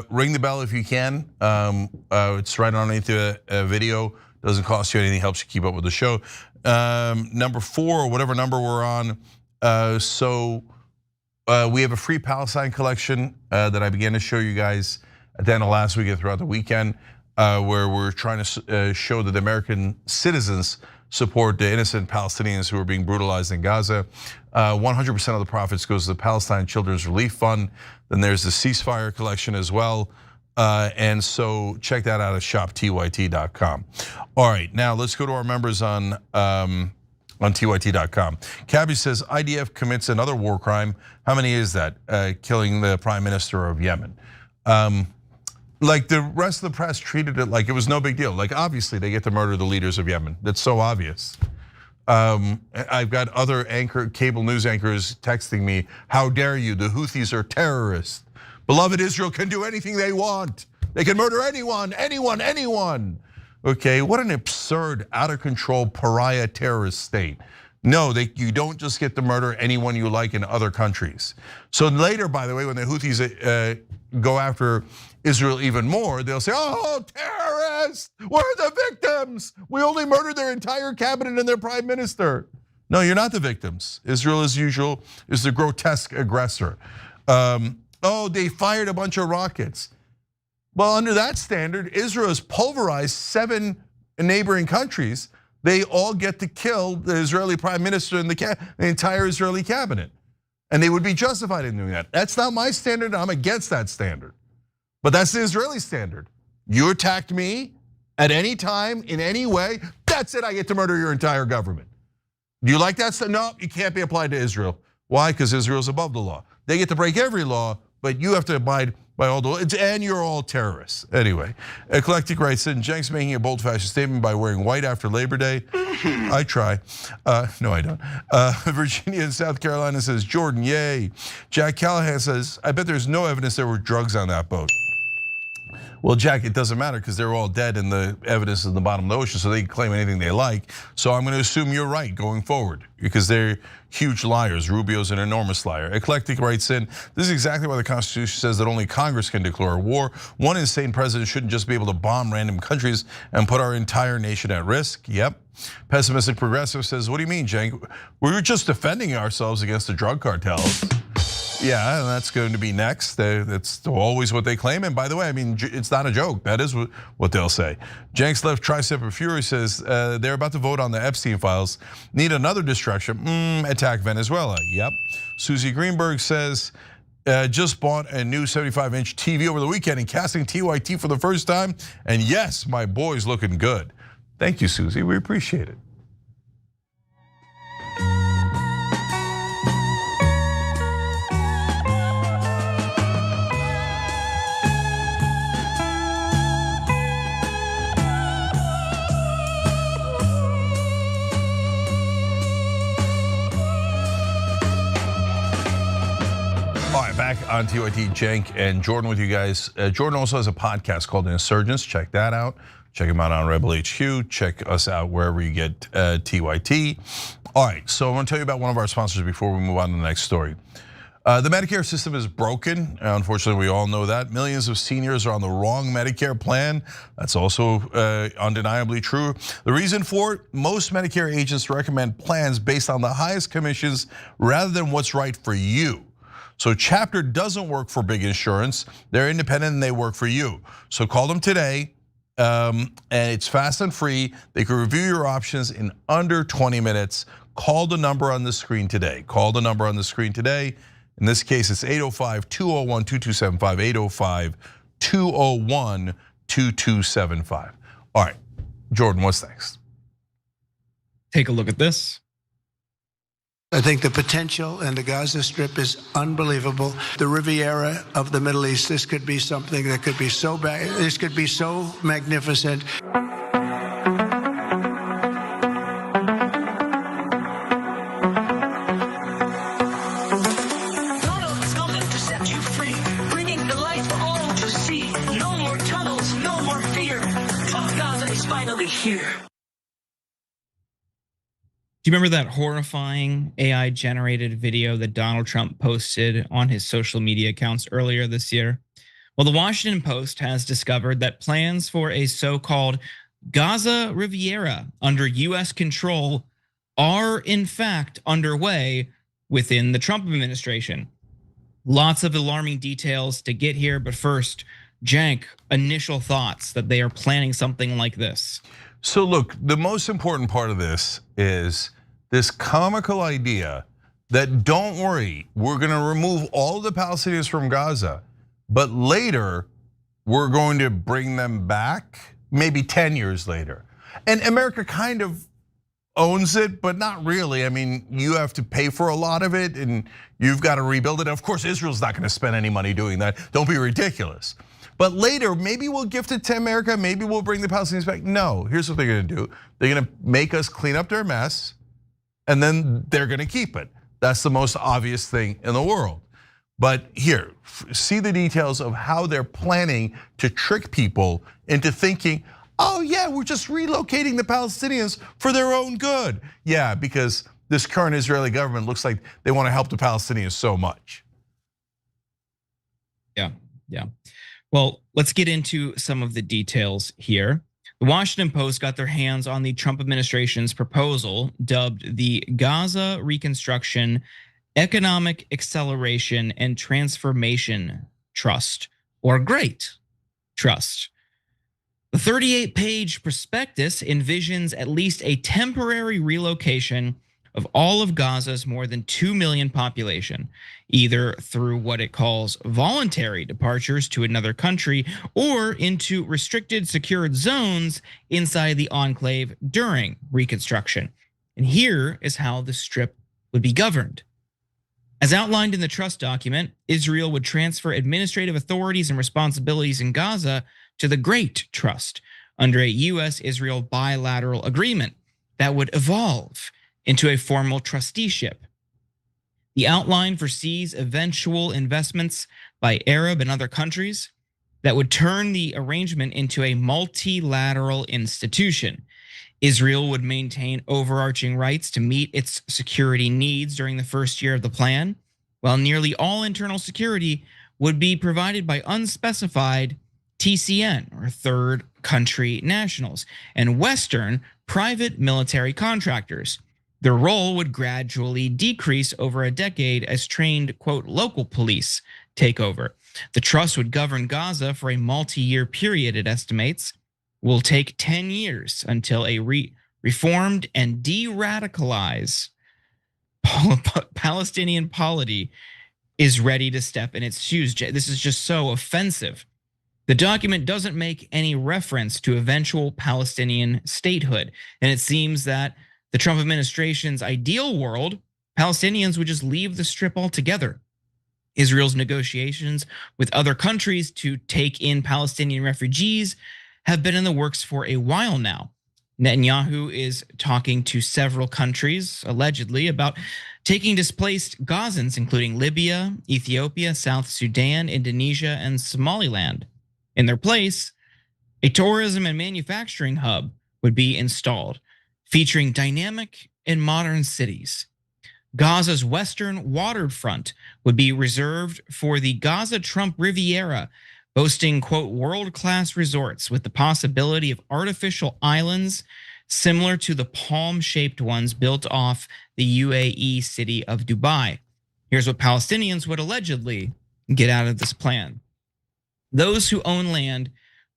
ring the bell if you can. It's right underneath the video. Doesn't cost you anything, helps you keep up with the show. Number 4, or whatever number we're on. We have a free Palestine collection that I began to show you guys at the end of last week and throughout the weekend, where we're trying to show that the American citizens support the innocent Palestinians who are being brutalized in Gaza. 100% of the profits goes to the Palestine Children's Relief Fund. Then there's the ceasefire collection as well. And so check that out at shoptyt.com. All right, now let's go to our members on tyt.com. Cabby says IDF commits another war crime. How many is that? Killing the prime minister of Yemen. Like the rest of the press treated it like it was no big deal. Like obviously they get to murder the leaders of Yemen. That's so obvious. I've got other cable news anchors texting me, how dare you, the Houthis are terrorists. Beloved Israel can do anything they want. They can murder anyone. Okay, what an absurd, out of control, pariah terrorist state. No, you don't just get to murder anyone you like in other countries. So later, by the way, when the Houthis go after Israel even more, they'll say, oh, terrorists, we're the victims. We only murdered their entire cabinet and their prime minister. No, you're not the victims. Israel, as usual, is the grotesque aggressor. Oh, they fired a bunch of rockets. Well, under that standard, Israel has pulverized 7 neighboring countries. They all get to kill the Israeli prime minister and the entire Israeli cabinet. And they would be justified in doing that. That's not my standard, I'm against that standard. But that's the Israeli standard. You attacked me at any time, in any way, that's it, I get to murder your entire government. Do you like that? No, it can't be applied to Israel. Why? Because Israel's above the law. They get to break every law, but you have to abide by all the laws, and you're all terrorists. Anyway, Eclectic writes in, Jenk's making a bold-fashioned statement by wearing white after Labor Day. I try. No, I don't. Virginia and South Carolina says, Jordan, yay. Jack Callahan says, I bet there's no evidence there were drugs on that boat. Well, Jack, it doesn't matter because they're all dead and the evidence is in the bottom of the ocean, so they can claim anything they like. So I'm gonna assume you're right going forward because they're huge liars. Rubio's an enormous liar. Eclectic writes in, this is exactly why the Constitution says that only Congress can declare war. One insane president shouldn't just be able to bomb random countries and put our entire nation at risk. Yep. Pessimistic Progressive says, what do you mean, Cenk? We were just defending ourselves against the drug cartels. Yeah, and that's going to be next. That's always what they claim. And by the way, I mean, it's not a joke. That is what they'll say. Jenks Left Tricep of Fury says they're about to vote on the Epstein files. Need another distraction. Attack Venezuela. Yep. Susie Greenberg says, just bought a new 75-inch TV over the weekend and casting TYT for the first time. And yes, my boy's looking good. Thank you, Susie. We appreciate it. Back on TYT, Cenk and Jordan with you guys. Jordan also has a podcast called Insurgents. Check that out. Check him out on Rebel HQ. Check us out wherever you get TYT. All right, so I want to tell you about one of our sponsors before we move on to the next story. The Medicare system is broken. Unfortunately, we all know that. Millions of seniors are on the wrong Medicare plan. That's also undeniably true. The reason for it, most Medicare agents recommend plans based on the highest commissions rather than what's right for you. So Chapter doesn't work for big insurance. They're independent and they work for you. So call them today, and it's fast and free. They can review your options in under 20 minutes. Call the number on the screen today. Call the number on the screen today. In this case, it's 805-201-2275, 805-201-2275. All right, Jordan, what's next? Take a look at this. I think the potential in the Gaza Strip is unbelievable. The Riviera of the Middle East, this could be something that could be so bad. This could be so magnificent. Here. Do you remember that horrifying AI generated video that Donald Trump posted on his social media accounts earlier this year? Well, the Washington Post has discovered that plans for a so-called Gaza Rivera under US control are in fact underway within the Trump administration. Lots of alarming details to get here, but first, Cenk, initial thoughts that they are planning something like this. So look, the most important part of this is this comical idea that don't worry, we're gonna remove all the Palestinians from Gaza, but later we're going to bring them back, maybe 10 years later. And America kind of owns it, but not really. I mean, you have to pay for a lot of it and you've got to rebuild it. Of course, Israel's not gonna spend any money doing that. Don't be ridiculous. But later, maybe we'll gift it to America, maybe we'll bring the Palestinians back. No, here's what they're gonna do. They're gonna make us clean up their mess, and then they're gonna keep it. That's the most obvious thing in the world. But here, see the details of how they're planning to trick people into thinking, oh yeah, we're just relocating the Palestinians for their own good. Yeah, because this current Israeli government looks like they wanna help the Palestinians so much. Yeah. Well, let's get into some of the details here. The Washington Post got their hands on the Trump administration's proposal dubbed the Gaza Reconstruction, Economic Acceleration and Transformation Trust, or GREAT Trust. The 38-page prospectus envisions at least a temporary relocation of all of Gaza's more than 2 million population, either through what it calls voluntary departures to another country or into restricted secured zones inside the enclave during reconstruction. And here is how the strip would be governed. As outlined in the trust document, Israel would transfer administrative authorities and responsibilities in Gaza to the GREAT Trust under a US-Israel bilateral agreement that would evolve into a formal trusteeship. The outline foresees eventual investments by Arab and other countries that would turn the arrangement into a multilateral institution. Israel would maintain overarching rights to meet its security needs during the first year of the plan, while nearly all internal security would be provided by unspecified TCN, or third country nationals, and Western private military contractors. Their role would gradually decrease over a decade as trained, quote, local police take over. The trust would govern Gaza for a multi-year period, it estimates. Will take 10 years until a reformed and de-radicalized Palestinian polity is ready to step in its shoes. This is just so offensive. The document doesn't make any reference to eventual Palestinian statehood, and it seems that the Trump administration's ideal world, Palestinians would just leave the strip altogether. Israel's negotiations with other countries to take in Palestinian refugees have been in the works for a while now. Netanyahu is talking to several countries, allegedly, about taking displaced Gazans, including Libya, Ethiopia, South Sudan, Indonesia, and Somaliland. In their place, a tourism and manufacturing hub would be installed, featuring dynamic and modern cities. Gaza's western waterfront would be reserved for the Gaza Trump Riviera, boasting, quote, world-class resorts with the possibility of artificial islands similar to the palm-shaped ones built off the UAE city of Dubai. Here's what Palestinians would allegedly get out of this plan. Those who own land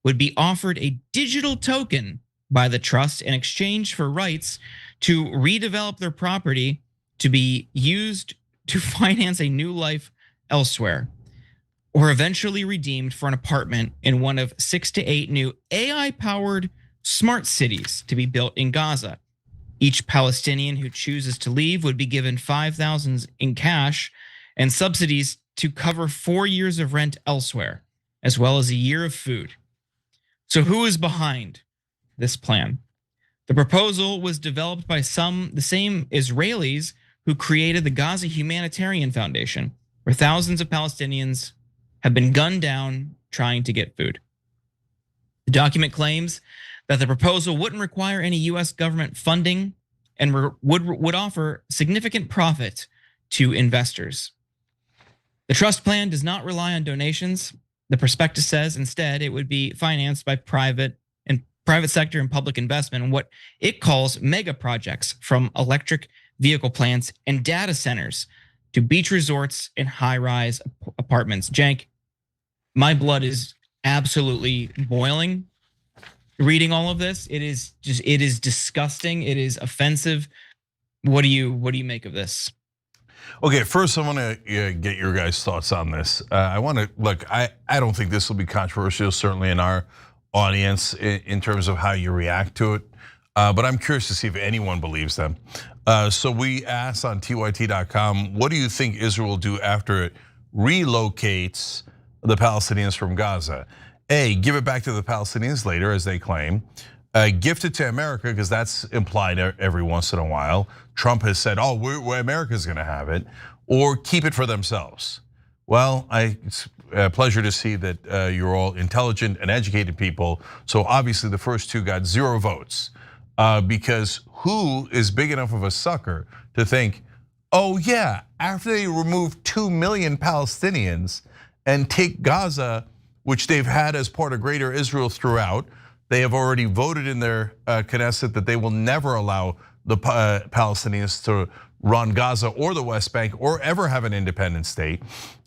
would be offered a digital token by the trust in exchange for rights to redevelop their property to be used to finance a new life elsewhere, or eventually redeemed for an apartment in one of 6 to 8 new AI-powered smart cities to be built in Gaza. Each Palestinian who chooses to leave would be given $5,000 in cash and subsidies to cover 4 years of rent elsewhere, as well as a year of food. So who is behind this plan? The proposal was developed by the same Israelis who created the Gaza Humanitarian Foundation, where thousands of Palestinians have been gunned down trying to get food. The document claims that the proposal wouldn't require any US government funding and would offer significant profit to investors. The trust plan does not rely on donations. The prospectus says instead it would be financed by private sector and public investment in what it calls mega projects, from electric vehicle plants and data centers to beach resorts and high-rise apartments. Cenk, my blood is absolutely boiling reading all of this. It is disgusting. It is offensive. What do you make of this? Okay, first I want to get your guys' thoughts on this. I want to look. I don't think this will be controversial, certainly in our audience, in terms of how you react to it. But I'm curious to see if anyone believes them. So we asked on tyt.com, what do you think Israel will do after it relocates the Palestinians from Gaza? A, give it back to the Palestinians later, as they claim. Gift it to America, because that's implied every once in a while. Trump has said, oh, America's gonna have it, or keep it for themselves. Well, it's a pleasure to see that you're all intelligent and educated people. So obviously the first two got 0 votes, because who is big enough of a sucker to think, oh yeah, after they remove 2 million Palestinians and take Gaza, which they've had as part of greater Israel throughout, they have already voted in their Knesset that they will never allow the Palestinians to run Gaza or the West Bank or ever have an independent state.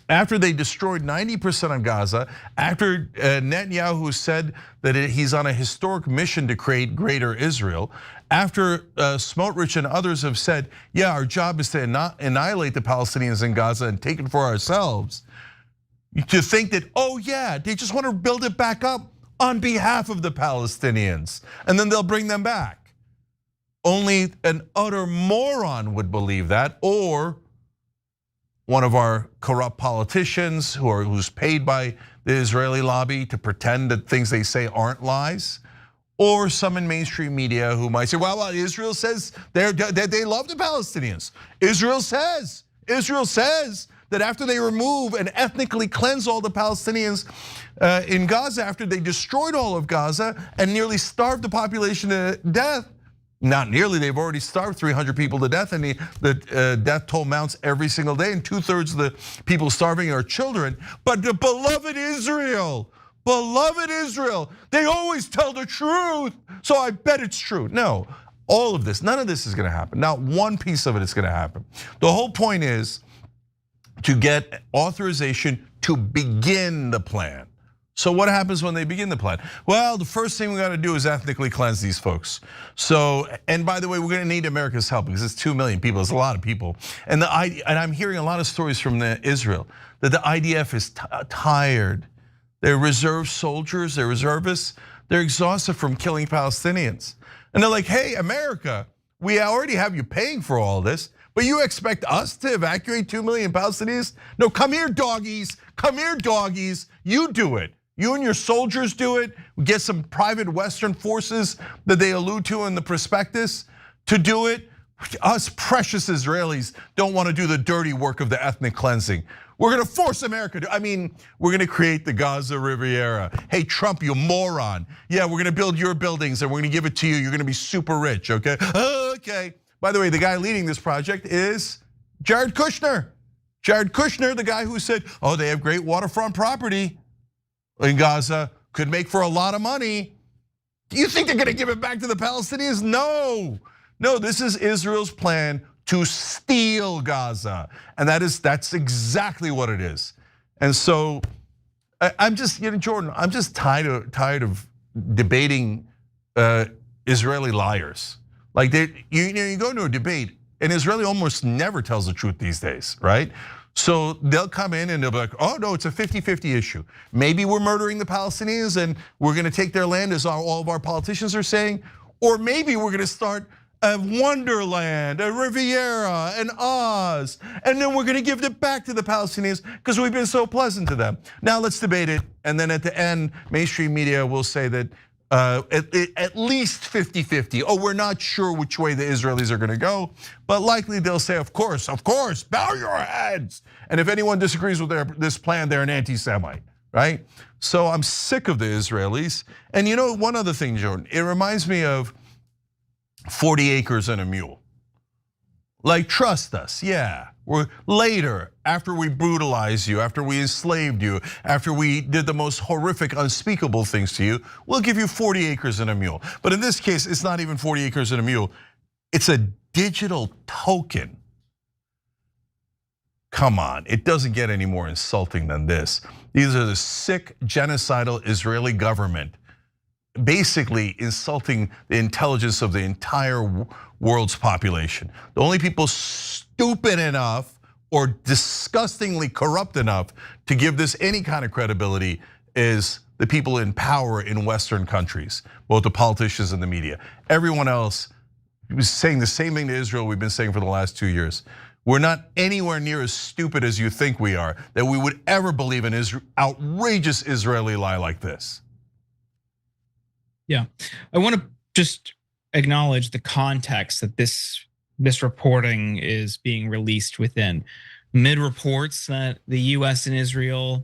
After they destroyed 90% of Gaza, after Netanyahu said that he's on a historic mission to create greater Israel, after Smotrich and others have said, yeah, our job is to annihilate the Palestinians in Gaza and take it for ourselves, to think that, oh yeah, they just want to build it back up on behalf of the Palestinians, and then they'll bring them back. Only an utter moron would believe that, or one of our corrupt politicians who's paid by the Israeli lobby to pretend that things they say aren't lies, or some in mainstream media who might say, well, Israel says they love the Palestinians. Israel says that after they remove and ethnically cleanse all the Palestinians in Gaza, after they destroyed all of Gaza and nearly starved the population to death, not nearly, they've already starved 300 people to death, and the death toll mounts every single day, and 2/3 of the people starving are children. But the beloved Israel, they always tell the truth, so I bet it's true. No, all of this, none of this is gonna happen. Not one piece of it is gonna happen. The whole point is to get authorization to begin the plan. So what happens when they begin the plan? Well, the first thing we got to do is ethnically cleanse these folks. So, and by the way, we're going to need America's help because it's 2 million people. It's a lot of people. And I'm hearing a lot of stories from Israel that the IDF is tired. They're reserve soldiers, they're reservists. They're exhausted from killing Palestinians. And they're like, hey, America, we already have you paying for all this, but you expect us to evacuate 2 million Palestinians? No, come here, doggies. Come here, doggies. You do it. You and your soldiers do it. We get some private Western forces that they allude to in the prospectus to do it. Us precious Israelis don't want to do the dirty work of the ethnic cleansing. We're going to force America to, we're going to create the Gaza Riviera. Hey, Trump, you moron. Yeah, we're going to build your buildings and we're going to give it to you. You're going to be super rich, okay? Okay. By the way, the guy leading this project is Jared Kushner. Jared Kushner, the guy who said, oh, they have great waterfront property in Gaza, could make for a lot of money. Do you think they're gonna give it back to the Palestinians? No, this is Israel's plan to steal Gaza. And that's exactly what it is. And so I'm just, Jordan, I'm just tired of debating Israeli liars. Like you go into a debate, and Israeli almost never tells the truth these days, right? So they'll come in and they'll be like, oh no, it's a 50-50 issue. Maybe we're murdering the Palestinians and we're gonna take their land, as all of our politicians are saying, or maybe we're gonna start a wonderland, a Riviera, an Oz, and then we're gonna give it back to the Palestinians because we've been so pleasant to them. Now let's debate it, and then at the end, mainstream media will say that at least 50-50. Oh, we're not sure which way the Israelis are gonna go, but likely they'll say, of course, bow your heads. And if anyone disagrees with this plan, they're an anti-Semite, right? So I'm sick of the Israelis. And one other thing, Jordan, it reminds me of 40 acres and a mule. Like, trust us, yeah. We're later, after we brutalized you, after we enslaved you, after we did the most horrific, unspeakable things to you, we'll give you 40 acres and a mule. But in this case, it's not even 40 acres and a mule. It's a digital token. Come on, it doesn't get any more insulting than this. These are the sick, genocidal Israeli government basically insulting the intelligence of the entire world's population. The only people stupid enough or disgustingly corrupt enough to give this any kind of credibility is the people in power in Western countries, both the politicians and the media. Everyone else was saying the same thing to Israel we've been saying for the last 2 years. We're not anywhere near as stupid as you think we are, that we would ever believe an outrageous Israeli lie like this. Yeah, I want to just acknowledge the context that this reporting is being released within. Mid reports that the US and Israel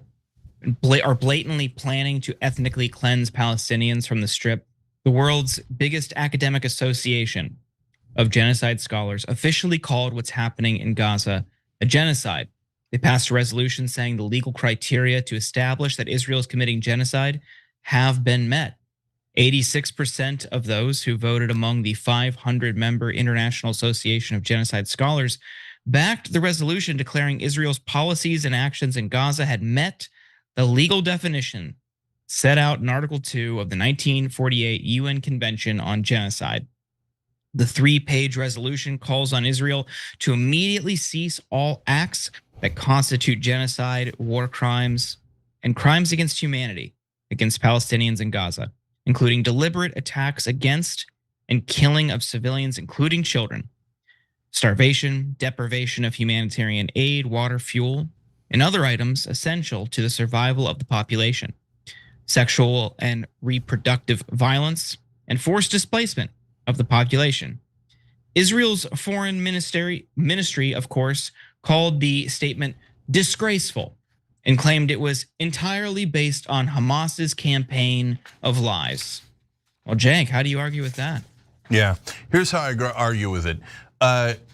are blatantly planning to ethnically cleanse Palestinians from the Strip. The world's biggest academic association of genocide scholars officially called what's happening in Gaza a genocide. They passed a resolution saying the legal criteria to establish that Israel is committing genocide have been met. 86% of those who voted among the 500-member International Association of Genocide Scholars backed the resolution declaring Israel's policies and actions in Gaza had met the legal definition set out in Article 2 of the 1948 UN Convention on Genocide. The 3-page resolution calls on Israel to immediately cease all acts that constitute genocide, war crimes, and crimes against humanity against Palestinians in Gaza, including deliberate attacks against and killing of civilians, including children, starvation, deprivation of humanitarian aid, water, fuel, and other items essential to the survival of the population, sexual and reproductive violence, and forced displacement of the population. Israel's foreign ministry, of course, called the statement disgraceful and claimed it was entirely based on Hamas's campaign of lies. Well, Cenk, how do you argue with that? Yeah, here's how I argue with it.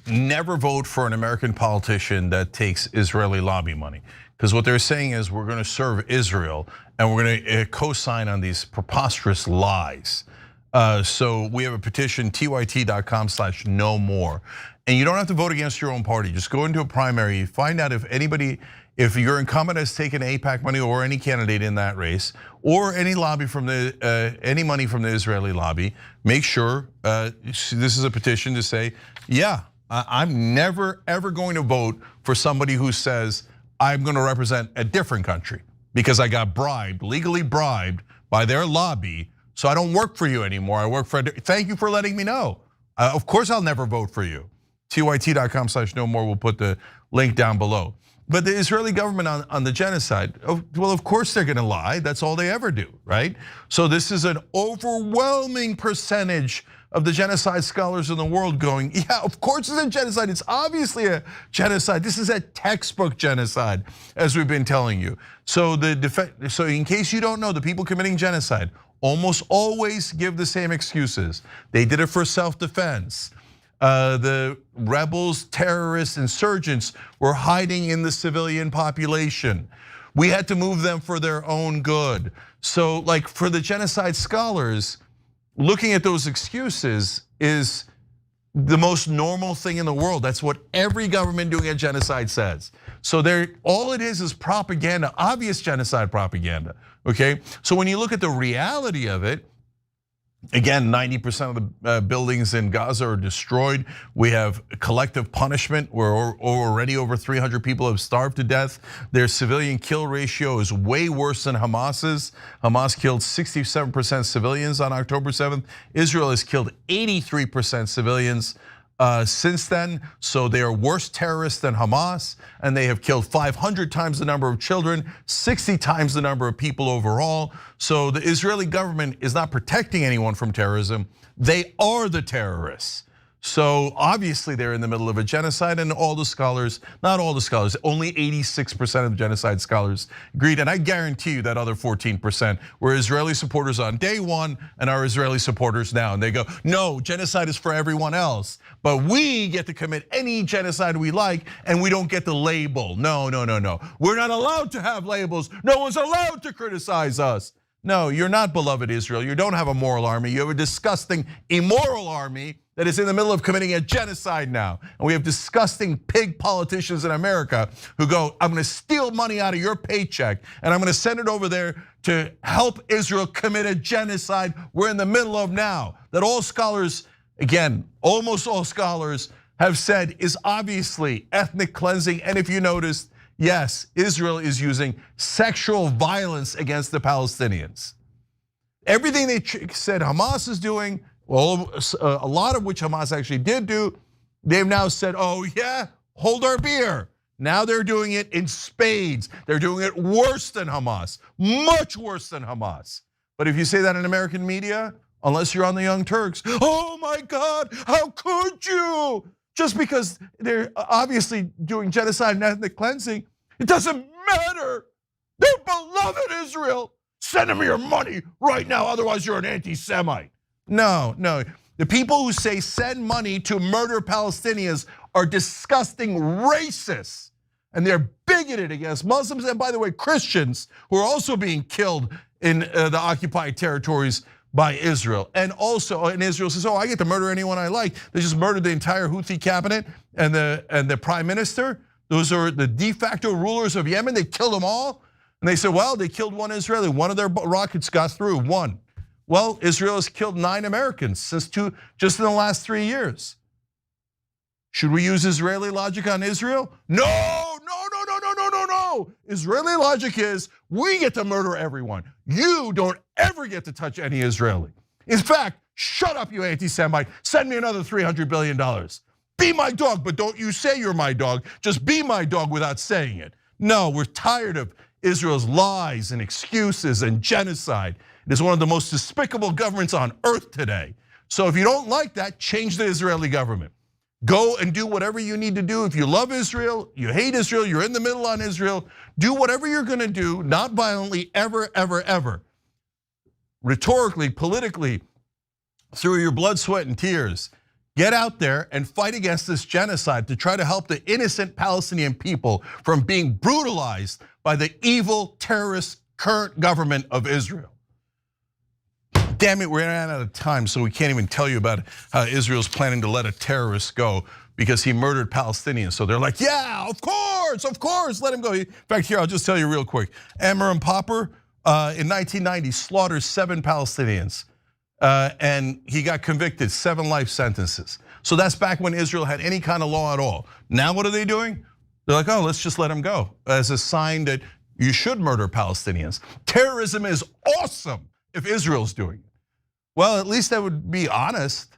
Never vote for an American politician that takes Israeli lobby money. Because what they're saying is we're gonna serve Israel and we're gonna co-sign on these preposterous lies. So we have a petition, tyt.com/no-more. And you don't have to vote against your own party. Just go into a primary, find out if your incumbent has taken AIPAC money or any candidate in that race, or any lobby from any money from the Israeli lobby, make sure this is a petition to say, yeah, I'm never ever going to vote for somebody who says I'm going to represent a different country because I got bribed, legally bribed by their lobby, so I don't work for you anymore. I work for. Thank you for letting me know. Of course, I'll never vote for you. tyt.com/no-more. We'll put the link down below. But the Israeli government on the genocide, well, of course they're gonna lie. That's all they ever do, right? So this is an overwhelming percentage of the genocide scholars in the world going, yeah, of course it's a genocide. It's obviously a genocide. This is a textbook genocide, as we've been telling you. So in case you don't know, the people committing genocide almost always give the same excuses. They did it for self-defense. The rebels, terrorists, insurgents were hiding in the civilian population. We had to move them for their own good. So like for the genocide scholars, looking at those excuses is the most normal thing in the world. That's what every government doing a genocide says. So all it is propaganda, obvious genocide propaganda, okay? So when you look at the reality of it, again, 90% of the buildings in Gaza are destroyed. We have collective punishment where already over 300 people have starved to death. Their civilian kill ratio is way worse than Hamas's. Hamas killed 67% civilians on October 7th. Israel has killed 83% civilians since then. So they are worse terrorists than Hamas, and they have killed 500 times the number of children, 60 times the number of people overall. So the Israeli government is not protecting anyone from terrorism. They are the terrorists. So obviously they're in the middle of a genocide, and all the scholars, not all the scholars, only 86% of genocide scholars agreed. And I guarantee you that other 14% were Israeli supporters on day one and are Israeli supporters now. And they go, no, genocide is for everyone else, but we get to commit any genocide we like and we don't get the label. No, no, no, no. We're not allowed to have labels. No one's allowed to criticize us. No, you're not beloved Israel. You don't have a moral army. You have a disgusting, immoral army that is in the middle of committing a genocide now. And we have disgusting pig politicians in America who go, I'm gonna steal money out of your paycheck and I'm gonna send it over there to help Israel commit a genocide we're in the middle of now. That all scholars, again, almost all scholars have said is obviously ethnic cleansing. And if you noticed, yes, Israel is using sexual violence against the Palestinians. Everything they said Hamas is doing, well, a lot of which Hamas actually did do, they've now said, oh yeah, hold our beer. Now they're doing it in spades. They're doing it worse than Hamas, much worse than Hamas. But if you say that in American media, unless you're on the Young Turks, oh my God, how could you? Just because they're obviously doing genocide and ethnic cleansing, it doesn't matter. They're beloved Israel. Send them your money right now, otherwise you're an anti-Semite. No, no. The people who say send money to murder Palestinians are disgusting racists. And they're bigoted against Muslims and, by the way, Christians who are also being killed in the occupied territories by Israel. And also, and Israel says, oh, I get to murder anyone I like. They just murdered the entire Houthi cabinet and the prime minister. Those are the de facto rulers of Yemen. They killed them all. And they said, well, they killed one Israeli. One of their rockets got through, one. Well, Israel has killed 9 Americans since just in the last 3 years. Should we use Israeli logic on Israel? No, no, no, no, no, no, no, no. Israeli logic is we get to murder everyone. You don't ever get to touch any Israeli. In fact, shut up, you anti-Semite. Send me another $300 billion. Be my dog, but don't you say you're my dog. Just be my dog without saying it. No, we're tired of Israel's lies and excuses and genocide. It is one of the most despicable governments on earth today. So if you don't like that, change the Israeli government. Go and do whatever you need to do. If you love Israel, you hate Israel, you're in the middle on Israel, do whatever you're gonna do, not violently, ever, ever, ever. Rhetorically, politically, through your blood, sweat, and tears, get out there and fight against this genocide to try to help the innocent Palestinian people from being brutalized by the evil, terrorist, current government of Israel. Damn it, we're out of time, so we can't even tell you about how Israel's planning to let a terrorist go because he murdered Palestinians. So they're like, yeah, of course, let him go. In fact, here, I'll just tell you real quick. Amram Popper, in 1990, slaughtered 7 Palestinians. And he got convicted, 7 life sentences. So that's back when Israel had any kind of law at all. Now what are they doing? They're like, oh, let's just let him go as a sign that you should murder Palestinians. Terrorism is awesome if Israel's doing it. Well, at least that would be honest,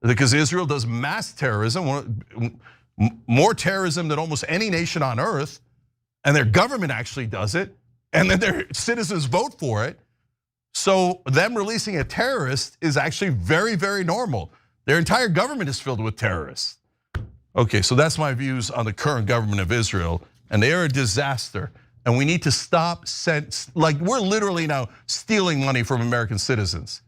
because Israel does mass terrorism, more terrorism than almost any nation on earth, and their government actually does it, and then their citizens vote for it. So them releasing a terrorist is actually very, very normal. Their entire government is filled with terrorists. Okay, so that's my views on the current government of Israel, and they are a disaster. And we need to stop, like we're literally now stealing money from American citizens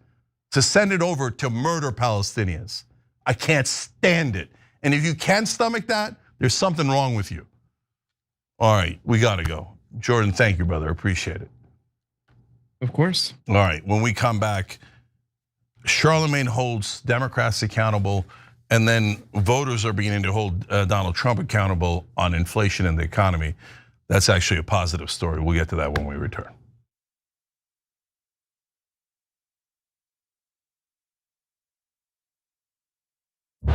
to send it over to murder Palestinians. I can't stand it. And if you can't stomach that, there's something wrong with you. All right, we gotta go. Jordan, thank you, brother, appreciate it. Of course. All right, when we come back, Charlamagne holds Democrats accountable, and then voters are beginning to hold Donald Trump accountable on inflation and the economy. That's actually a positive story. We'll get to that when we return.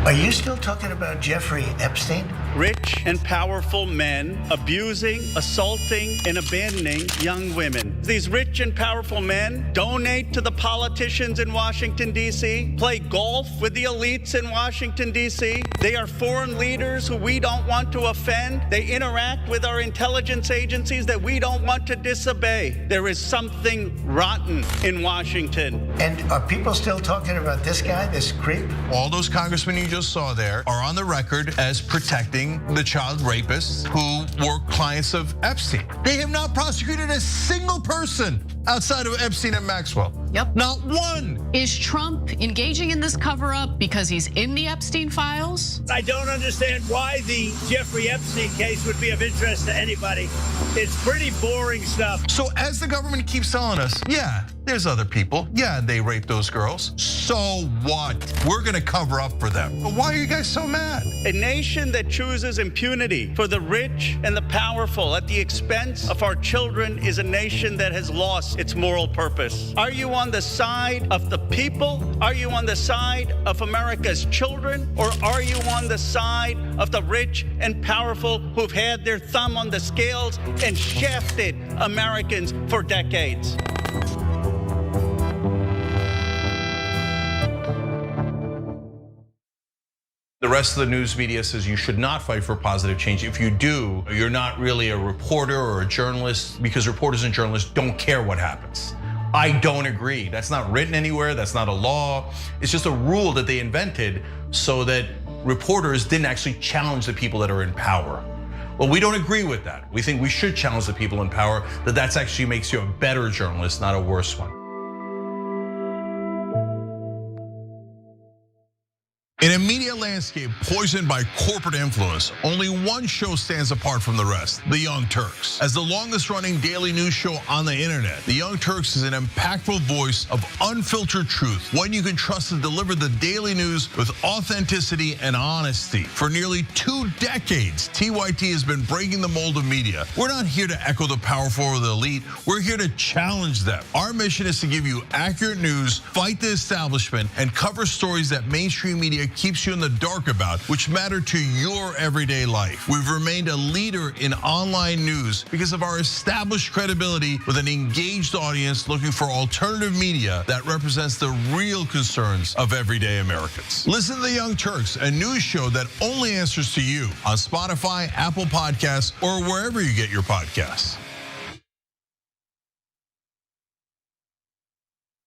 Are you still talking about Jeffrey Epstein? Rich and powerful men abusing, assaulting, and abandoning young women. These rich and powerful men donate to the politicians in Washington, D.C., play golf with the elites in Washington, D.C. They are foreign leaders who we don't want to offend. They interact with our intelligence agencies that we don't want to disobey. There is something rotten in Washington. And are people still talking about this guy, this creep? All those congressmen you just saw there are on the record as protecting the child rapists who were clients of Epstein. They have not prosecuted a single person outside of Epstein and Maxwell. Yep. Not one. Is Trump engaging in this cover-up because he's in the Epstein files? I don't understand why the Jeffrey Epstein case would be of interest to anybody. It's pretty boring stuff. So as the government keeps telling us, yeah, there's other people. Yeah, they raped those girls. So what? We're gonna cover up for them. But why are you guys so mad? A nation that chooses impunity for the rich and the powerful at the expense of our children is a nation that has lost its moral purpose. Are you on the side of the people? Are you on the side of America's children? Or are you on the side of the rich and powerful who've had their thumb on the scales and shafted Americans for decades? The rest of the news media says you should not fight for positive change. If you do, you're not really a reporter or a journalist, because reporters and journalists don't care what happens. I don't agree. That's not written anywhere. That's not a law. It's just a rule that they invented so that reporters didn't actually challenge the people that are in power. Well, we don't agree with that. We think we should challenge the people in power, that actually makes you a better journalist, not a worse one. In a media landscape poisoned by corporate influence, only one show stands apart from the rest, The Young Turks. As the longest running daily news show on the internet, The Young Turks is an impactful voice of unfiltered truth, one you can trust to deliver the daily news with authenticity and honesty. For nearly 2 decades, TYT has been breaking the mold of media. We're not here to echo the powerful or the elite, we're here to challenge them. Our mission is to give you accurate news, fight the establishment, and cover stories that mainstream media keeps you in the dark about, which matter to your everyday life. We've remained a leader in online news because of our established credibility with an engaged audience looking for alternative media that represents the real concerns of everyday Americans. Listen to The Young Turks, a news show that only answers to you on Spotify, Apple Podcasts, or wherever you get your podcasts.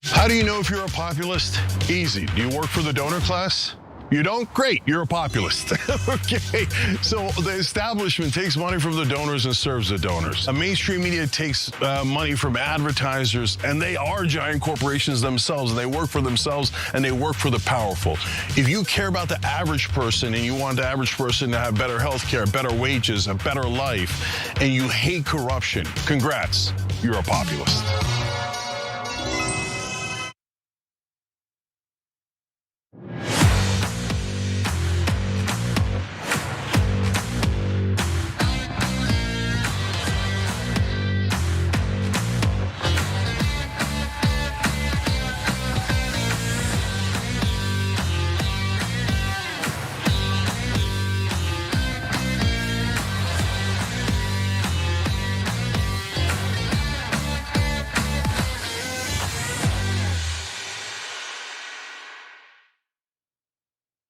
How do you know if you're a populist? Easy. Do you work for the donor class? You don't? Great, you're a populist. Okay, so the establishment takes money from the donors and serves the donors. A mainstream media takes money from advertisers, and they are giant corporations themselves, and they work for themselves, and they work for the powerful. If you care about the average person, and you want the average person to have better health care, better wages, a better life, and you hate corruption, congrats, you're a populist.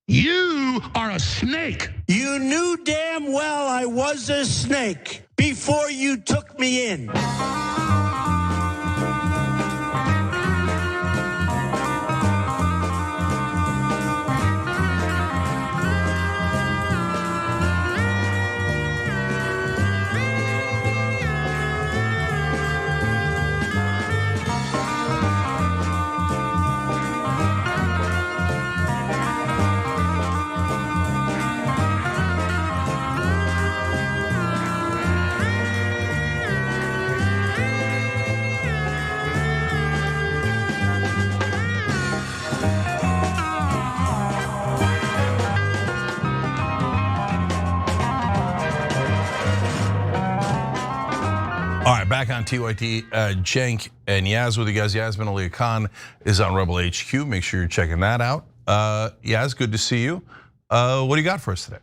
You are a snake. You knew damn well I was a snake before you took me in. All right, back on TYT, Cenk and Yaz with you guys. Yasmin Ali Khan is on Rebel HQ. Make sure you're checking that out. Yaz, good to see you. What do you got for us today?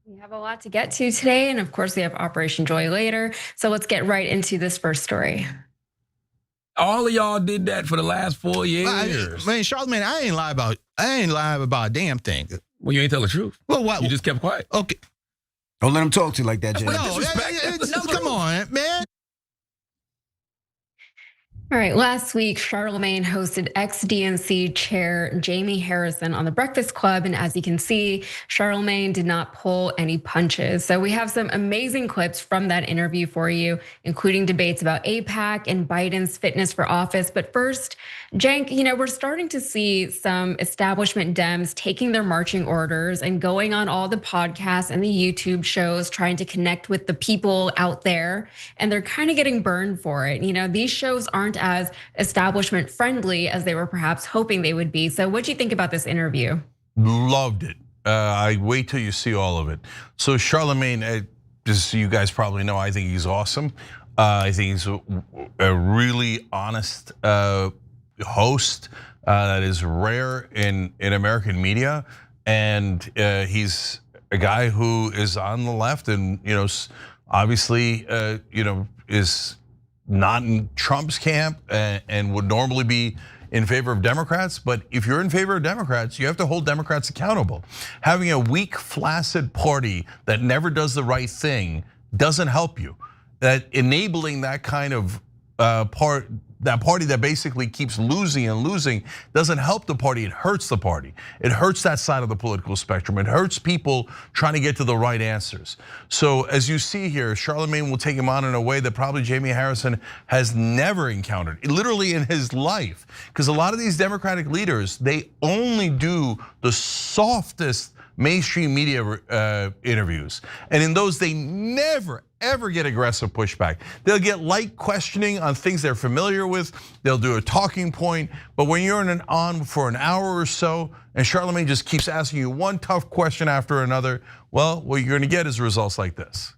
We have a lot to get to today, and of course we have Operation Joy later. So let's get right into this first story. All of y'all did that for the last 4 years. Man, Charlamagne, I ain't lie about a damn thing. Well, you ain't tell the truth. Well, what? You just kept quiet. Okay. Don't let him talk to you like that, Jay. No, come on, man. All right, last week, Charlamagne hosted ex-DNC chair Jamie Harrison on the Breakfast Club. And as you can see, Charlamagne did not pull any punches. So we have some amazing clips from that interview for you, including debates about AIPAC and Biden's fitness for office. But first, Cenk, we're starting to see some establishment Dems taking their marching orders and going on all the podcasts and the YouTube shows, trying to connect with the people out there. And they're kind of getting burned for it. These shows aren't as establishment friendly as they were perhaps hoping they would be. So what do you think about this interview? Loved it. I wait till you see all of it. So Charlamagne, as you guys probably know, I think he's awesome. I think he's a really honest host that is rare in American media, and he's a guy who is on the left, and obviously is not in Trump's camp and would normally be in favor of Democrats. But if you're in favor of Democrats, you have to hold Democrats accountable. Having a weak, flaccid party that never does the right thing doesn't help you. That enabling that kind of party that basically keeps losing and losing doesn't help the party, it hurts the party. It hurts that side of the political spectrum. It hurts people trying to get to the right answers. So as you see here, Charlamagne will take him on in a way that probably Jamie Harrison has never encountered, literally in his life. Because a lot of these Democratic leaders, they only do the softest mainstream media interviews. And in those, they never, ever get aggressive pushback. They'll get light questioning on things they're familiar with. They'll do a talking point. But when you're on for an hour or so, and Charlamagne just keeps asking you one tough question after another, well, what you're gonna get is results like this.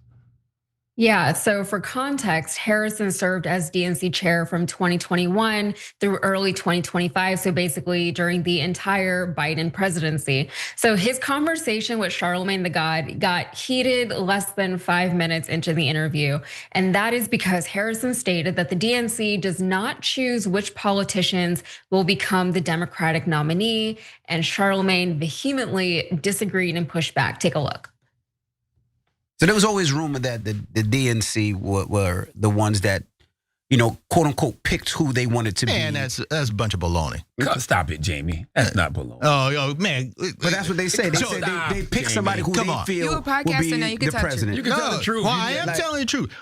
Yeah, so for context, Harrison served as DNC chair from 2021 through early 2025, so basically during the entire Biden presidency. So his conversation with Charlamagne the God got heated less than 5 minutes into the interview. And that is because Harrison stated that the DNC does not choose which politicians will become the Democratic nominee, and Charlamagne vehemently disagreed and pushed back. Take a look. So there was always rumor that the DNC were the ones that, quote unquote, picked who they wanted to be. Man, that's a bunch of baloney. Stop it, Jamie. That's not baloney. Oh, man. But that's what they say. They say they pick somebody who they feel will be the president. You can tell the truth. Well, I am telling the truth.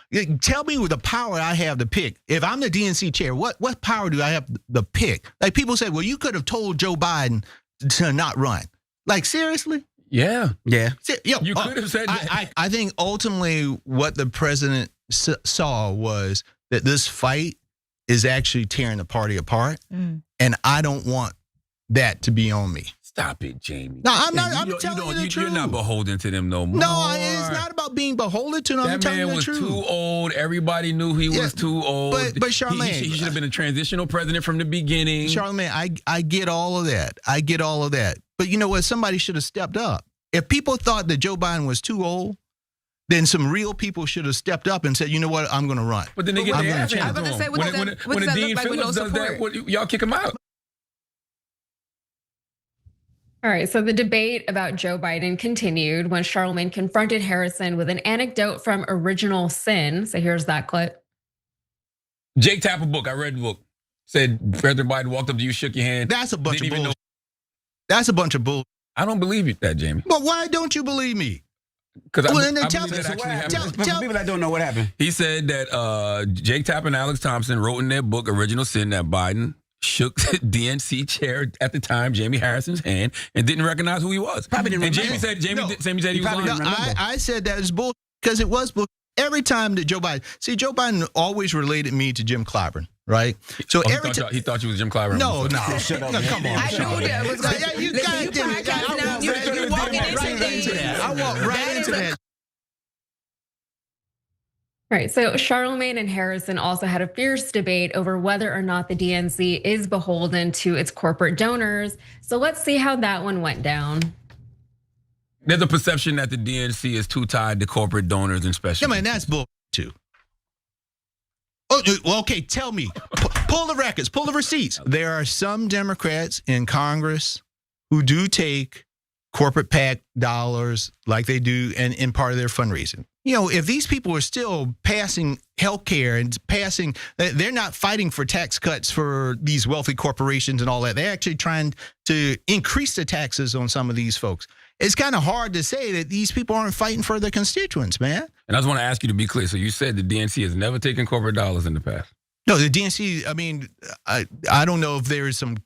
Tell me the power I have to pick. If I'm the DNC chair, what power do I have to pick? Like people say, well, you could have told Joe Biden to not run. Like seriously? Yeah. You could have said that. I think ultimately what the president saw was that this fight is actually tearing the party apart. And I don't want that to be on me. Stop it, Jamie. No, I'm not. I'm telling you the truth. You're not beholden to them no more. No, it's not about being beholden to them. I'm telling you the truth. That man was too old. Everybody knew he was too old. But Charlamagne, he should have been a transitional president from the beginning. Charlamagne, I get all of that. I get all of that. But you know what? Somebody should have stepped up. If people thought that Joe Biden was too old, then some real people should have stepped up and said, you know what, I'm going to run. But then they get their ass handed to him. When the Dean Phillips does that, y'all kick him out. All right, so the debate about Joe Biden continued when Charlamagne confronted Harrison with an anecdote from Original Sin. So here's that clip. Jake Tapper book, I read the book. Said President Biden walked up to you, shook your hand. That's a bunch of bull. That's a bunch of bull. I don't believe you that, Jamie. But why don't you believe me? Because I believe that actually happened. For people that don't know what happened. He said that Jake Tapper and Alex Thompson wrote in their book, Original Sin, that Biden shook DNC chair at the time, Jamie Harrison's hand, and didn't recognize who he was. Probably didn't remember. Jamie said he was lying. No, I said that is bull because it was bull. Every time that Joe Biden always related me to Jim Clyburn, right? So he thought you was Jim Clyburn. No, shut up. No, come on. I knew that was like, you walking into that. I walked right into that. Right, so Charlamagne and Harrison also had a fierce debate over whether or not the DNC is beholden to its corporate donors. So let's see how that one went down. There's a perception that the DNC is too tied to corporate donors and special. Yeah, man, that's bull too. Oh, well, okay, tell me. Pull the records, pull the receipts. There are some Democrats in Congress who do take corporate PAC dollars like they do in part of their fundraising. You know, if these people are still passing healthcare and passing, they're not fighting for tax cuts for these wealthy corporations and all that. They're actually trying to increase the taxes on some of these folks. It's kind of hard to say that these people aren't fighting for their constituents, man. And I just want to ask you to be clear. So you said the DNC has never taken corporate dollars in the past? No, the DNC, I mean, I don't know if there is some...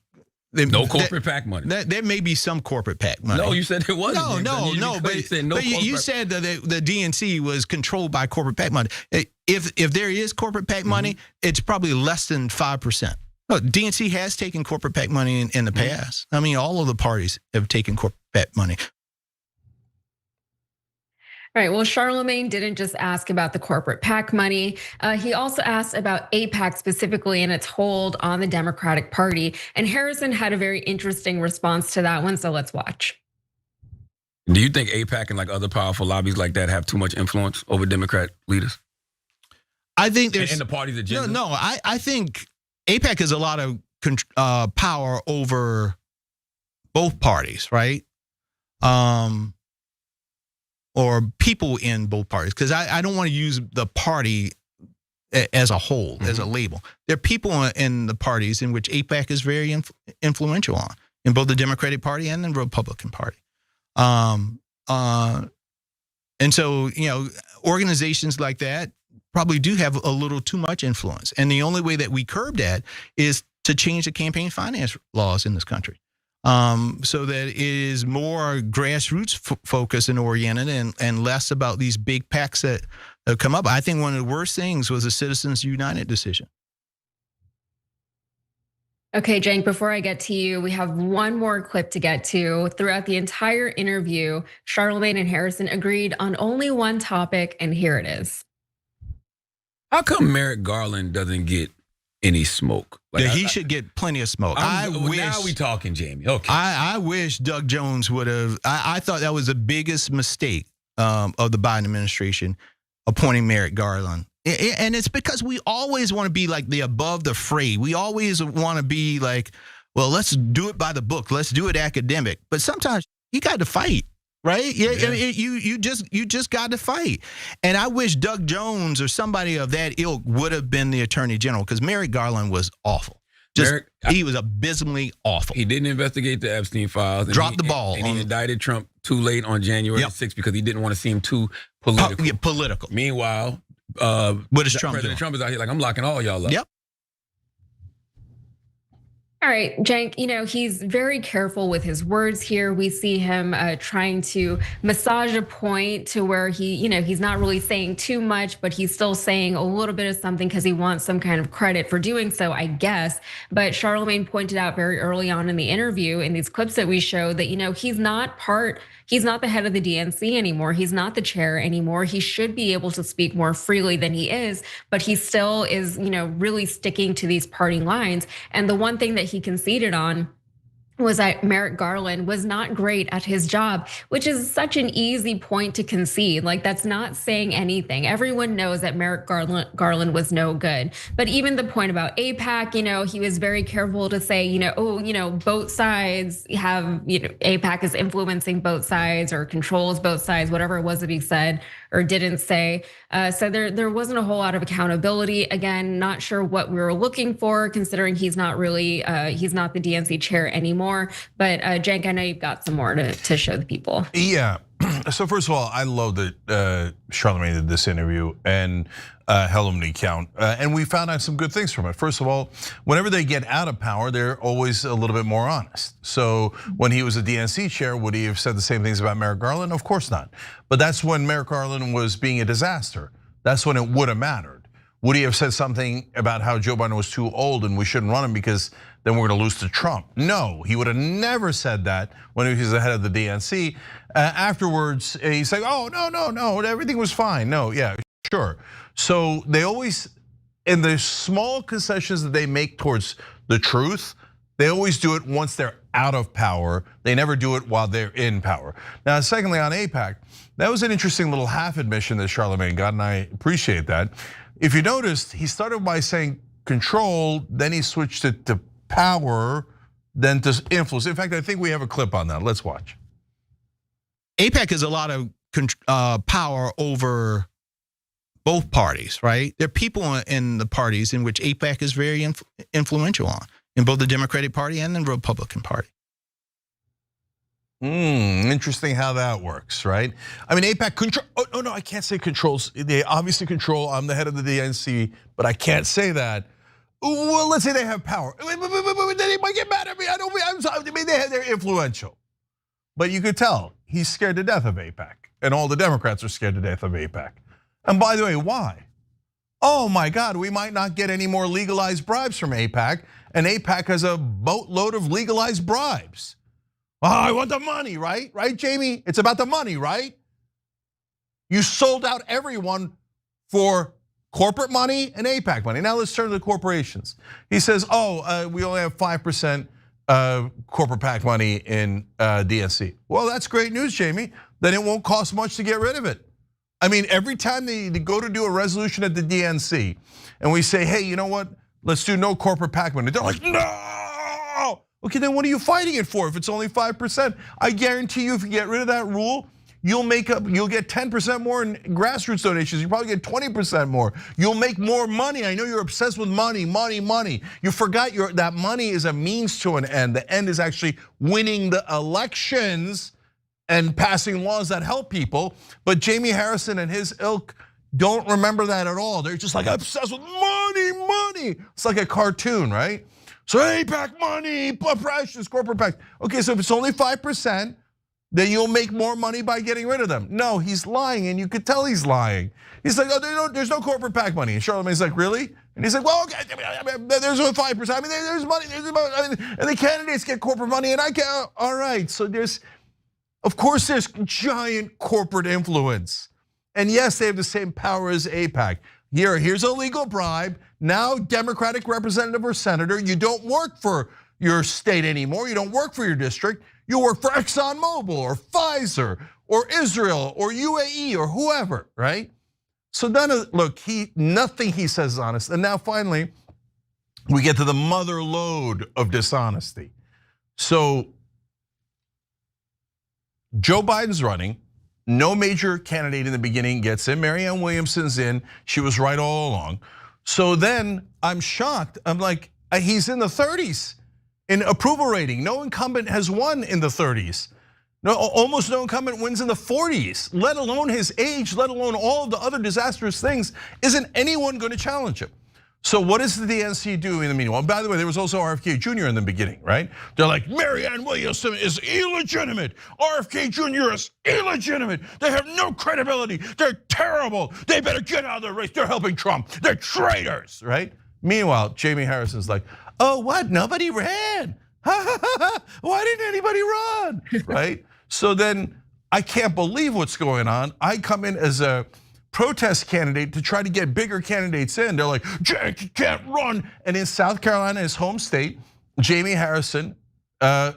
No corporate PAC money. There may be some corporate PAC money. No, you said there wasn't. No. But you said that the DNC was controlled by corporate PAC money. If there is corporate PAC money, it's probably less than 5%. No, DNC has taken corporate PAC money in the past. I mean, all of the parties have taken corporate PAC money. All right, well, Charlamagne didn't just ask about the corporate PAC money. He also asked about AIPAC specifically and its hold on the Democratic Party. And Harrison had a very interesting response to that one, so let's watch. Do you think AIPAC and like other powerful lobbies like that have too much influence over Democrat leaders? I think there's... And the party's agenda? No, I think AIPAC has a lot of power over both parties, right? Or people in both parties, because I don't want to use the party as a whole, as a label. There are people in the parties in which AIPAC is very influential on, in both the Democratic Party and the Republican Party. And so, you know, organizations like that probably do have a little too much influence. And the only way that we curb that is to change the campaign finance laws in this country. So that it is more grassroots focused and oriented and less about these big PACs that have come up. I think one of the worst things was the Citizens United decision. Okay, Cenk, before I get to you, we have one more clip to get to. Throughout the entire interview, Charlamagne and Harrison agreed on only one topic, and here it is. How come Merrick Garland doesn't get any smoke? Like, yeah, he should get plenty of smoke. Now we talking, Jamie. Okay. I wish Doug Jones would have. I thought that was the biggest mistake of the Biden administration, appointing Merrick Garland. And it's because we always want to be like the above the fray. We always want to be like, well, let's do it by the book. Let's do it academic. But sometimes you got to fight. Right? Yeah. I mean, you just got to fight. And I wish Doug Jones or somebody of that ilk would have been the attorney general, because Merrick Garland was awful. He was abysmally awful. He didn't investigate the Epstein files. Dropped the ball. And he indicted Trump too late on January 6th because he didn't want to seem too political. Political. Meanwhile, what is Trump President doing? Trump is out here like, I'm locking all y'all up. Yep. All right, Cenk, you know, he's very careful with his words here. We see him trying to massage a point to where he, you know, he's not really saying too much, but he's still saying a little bit of something because he wants some kind of credit for doing so, I guess. But Charlamagne pointed out very early on in the interview, in these clips that we showed, that, you know, he's not the head of the DNC anymore. He's not the chair anymore. He should be able to speak more freely than he is, but he still is, you know, really sticking to these party lines. And the one thing that he conceded on was that Merrick Garland was not great at his job, which is such an easy point to concede. Like, that's not saying anything. Everyone knows that Merrick Garland was no good. But even the point about AIPAC, you know, he was very careful to say, you know, oh, you know, both sides have, you know, AIPAC is influencing both sides or controls both sides, whatever it was that he said or didn't say. So there wasn't a whole lot of accountability. Again, not sure what we were looking for, considering he's not really, he's not the DNC chair anymore. But Cenk, I know you've got some more to show the people. Yeah. So first of all, I love that Charlamagne did this interview and held him to account, and we found out some good things from it. First of all, whenever they get out of power, they're always a little bit more honest. So when he was a DNC chair, would he have said the same things about Merrick Garland? Of course not. But that's when Merrick Garland was being a disaster. That's when it would have mattered. Would he have said something about how Joe Biden was too old and we shouldn't run him because then we're going to lose to Trump? No, he would have never said that when he was the head of the DNC. Afterwards, he's like, oh, no, everything was fine. No, yeah, sure. So they always, in the small concessions that they make towards the truth, they always do it once they're out of power. They never do it while they're in power. Now, secondly, on AIPAC, that was an interesting little half admission that Charlamagne got, and I appreciate that. If you noticed, he started by saying control, then he switched it to power, then to influence. In fact, I think we have a clip on that. Let's watch. AIPAC has a lot of power over both parties, right? There are people in the parties in which AIPAC is very influential on, in both the Democratic Party and the Republican Party. Interesting how that works, right? I mean, AIPAC control. Oh no, I can't say controls. They obviously control. I'm the head of the DNC, but I can't say that. Well, let's say they have power. They might get mad at me. I mean, they're influential, but you could tell he's scared to death of AIPAC, and all the Democrats are scared to death of AIPAC. And by the way, why? Oh my God, we might not get any more legalized bribes from AIPAC, and AIPAC has a boatload of legalized bribes. Oh, I want the money, right? Right, Jamie? It's about the money, right? You sold out everyone for corporate money and AIPAC money. Now let's turn to the corporations. He says, we only have 5% corporate PAC money in DNC. Well, that's great news, Jamie. Then it won't cost much to get rid of it. I mean, every time they go to do a resolution at the DNC and we say, hey, you know what? Let's do no corporate PAC money. They're like, no! Okay, then what are you fighting it for if it's only 5%? I guarantee you if you get rid of that rule, you'll get 10% more in grassroots donations. You probably get 20% more. You'll make more money. I know you're obsessed with money, money, money. You forgot that money is a means to an end. The end is actually winning the elections and passing laws that help people. But Jamie Harrison and his ilk don't remember that at all. They're just like obsessed with money, money. It's like a cartoon, right? So AIPAC money, precious corporate PAC. Okay, so if it's only 5%, then you'll make more money by getting rid of them. No, he's lying, and you could tell he's lying. He's like, there's no corporate PAC money. And Charlamagne's like, really? And he's like, well, okay, there's 5%. I mean, there's money, and the candidates get corporate money, and I can't. All right, so of course there's giant corporate influence. And yes, they have the same power as AIPAC. Here's a legal bribe. Now, Democratic representative or senator, you don't work for your state anymore. You don't work for your district. You work for ExxonMobil or Pfizer or Israel or UAE or whoever, right? So nothing he says is honest. And now finally, we get to the mother lode of dishonesty. So Joe Biden's running. No major candidate in the beginning gets in. Marianne Williamson's in. She was right all along. So then I'm shocked. I'm like, he's in the 30s in approval rating. No incumbent has won in the 30s. No, almost no incumbent wins in the 40s, let alone his age, let alone all of the other disastrous things. Isn't anyone going to challenge him? So what does the DNC do in the meanwhile? By the way, there was also RFK Jr. in the beginning, right? They're like, Marianne Williamson is illegitimate. RFK Jr. is illegitimate. They have no credibility. They're terrible. They better get out of the race. They're helping Trump. They're traitors, right? Meanwhile, Jamie Harrison's like, oh, what? Nobody ran. Why didn't anybody run, right? So then I can't believe what's going on. I come in as a protest candidate to try to get bigger candidates in. They're like, Jake, you can't run. And in South Carolina, his home state, Jamie Harrison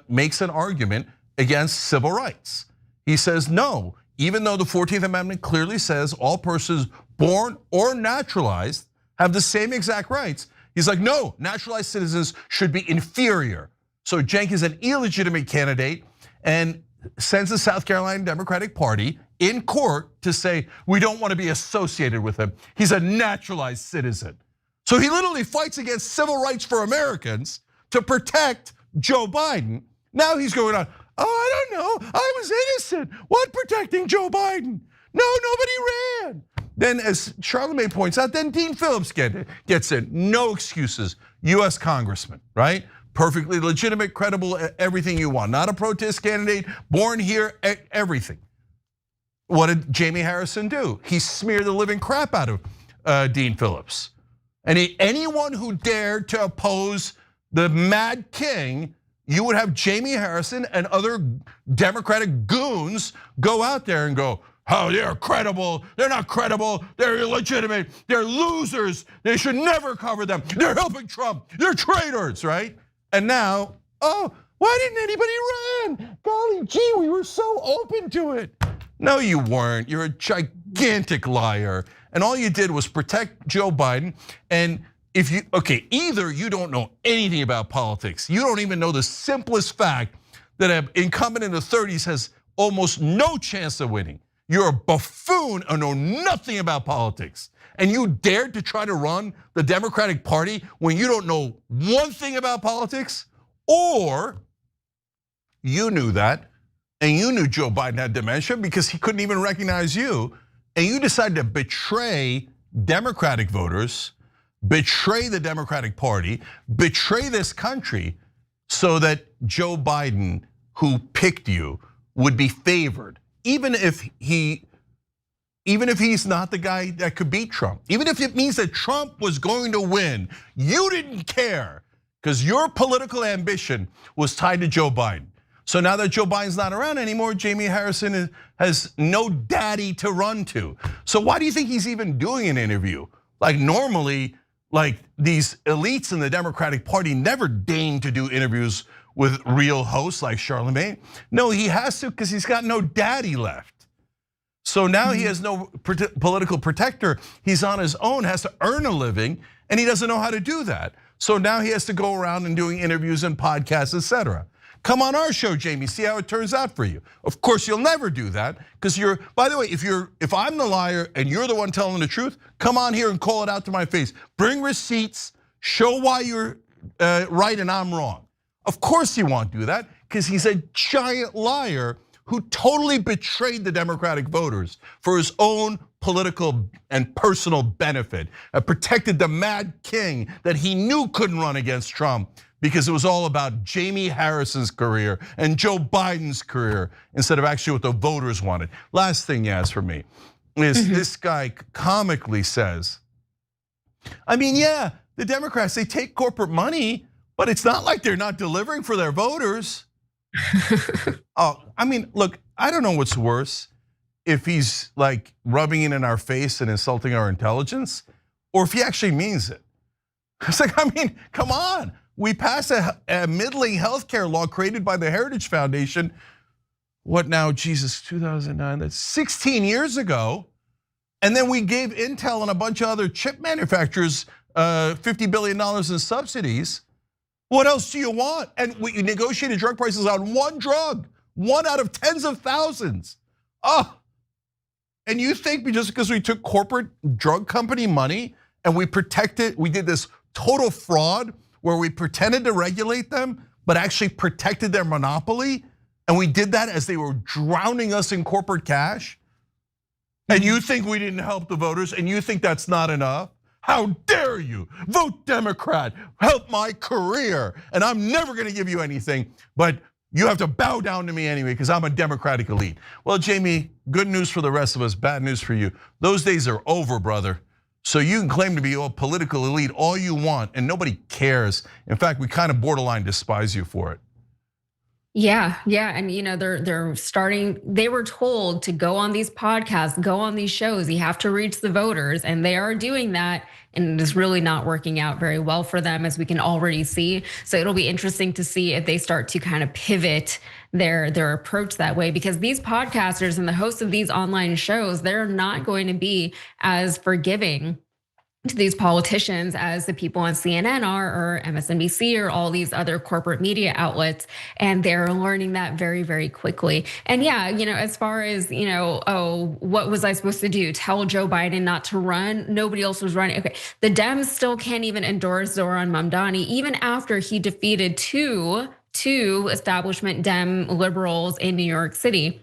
makes an argument against civil rights. He says, no, even though the 14th Amendment clearly says all persons born or naturalized have the same exact rights, he's like, no, naturalized citizens should be inferior. So Cenk is an illegitimate candidate and sends the South Carolina Democratic Party in court to say, we don't want to be associated with him. He's a naturalized citizen. So he literally fights against civil rights for Americans to protect Joe Biden. Now he's going on, oh, I don't know, I was innocent. What protecting Joe Biden? No, nobody ran. Then as Charlamagne points out, then Dean Phillips gets in, no excuses, US congressman, right? Perfectly legitimate, credible, everything you want. Not a protest candidate, born here, everything. What did Jamie Harrison do? He smeared the living crap out of Dean Phillips. And anyone who dared to oppose the Mad King, you would have Jamie Harrison and other Democratic goons go out there and go, oh, they're credible, they're not credible, they're illegitimate, they're losers, they should never cover them, they're helping Trump, they're traitors, right? And now, oh, why didn't anybody run? Golly gee, we were so open to it. No, you weren't. You're a gigantic liar. And all you did was protect Joe Biden. And either you don't know anything about politics. You don't even know the simplest fact that an incumbent in the 30s has almost no chance of winning. You're a buffoon and know nothing about politics. And you dared to try to run the Democratic Party when you don't know one thing about politics? Or you knew that, and you knew Joe Biden had dementia because he couldn't even recognize you, and you decided to betray Democratic voters, betray the Democratic Party, betray this country so that Joe Biden, who picked you, would be favored, even if he's not the guy that could beat Trump, even if it means that Trump was going to win, you didn't care because your political ambition was tied to Joe Biden. So now that Joe Biden's not around anymore, Jamie Harrison has no daddy to run to. So why do you think he's even doing an interview? Like normally, like these elites in the Democratic Party never deign to do interviews with real hosts like Charlamagne. No, he has to because he's got no daddy left. So now he has no political protector. He's on his own, has to earn a living, and he doesn't know how to do that. So now he has to go around and doing interviews and podcasts, etc. Come on our show, Jamie, see how it turns out for you. Of course, you'll never do that because by the way, if I'm the liar and you're the one telling the truth, come on here and call it out to my face. Bring receipts, show why you're right and I'm wrong. Of course he won't do that because he's a giant liar who totally betrayed the Democratic voters for his own political and personal benefit, protected the mad king that he knew couldn't run against Trump because it was all about Jamie Harrison's career and Joe Biden's career instead of actually what the voters wanted. Last thing he has for me is this guy comically says, I mean, yeah, the Democrats, they take corporate money, but it's not like they're not delivering for their voters. Oh, I mean, look, I don't know what's worse, if he's like rubbing it in our face and insulting our intelligence, or if he actually means it. It's like, I mean, come on. We passed a middling healthcare law created by the Heritage Foundation. What now, Jesus, 2009, that's 16 years ago. And then we gave Intel and a bunch of other chip manufacturers $50 billion in subsidies. What else do you want? And we negotiated drug prices on one drug, one out of tens of thousands. Oh, and you think just because we took corporate drug company money and we did this total fraud where we pretended to regulate them, but actually protected their monopoly, and we did that as they were drowning us in corporate cash? And you think we didn't help the voters, and you think that's not enough? How dare you vote Democrat, help my career, and I'm never gonna give you anything, but you have to bow down to me anyway because I'm a Democratic elite. Well, Jamie, good news for the rest of us, bad news for you. Those days are over, brother. So you can claim to be a political elite all you want and nobody cares. In fact, we kind of borderline despise you for it. Yeah, and they're starting. They were told to go on these podcasts, go on these shows. You have to reach the voters, and they are doing that, and it is really not working out very well for them, as we can already see. So it'll be interesting to see if they start to kind of pivot their approach that way, because these podcasters and the hosts of these online shows, they're not going to be as forgiving to these politicians as the people on CNN are, or MSNBC, or all these other corporate media outlets, and they're learning that very, very quickly. And yeah, as far as, oh, what was I supposed to do? Tell Joe Biden not to run? Nobody else was running. Okay, the Dems still can't even endorse Zoran Mamdani, even after he defeated two establishment Dem liberals in New York City.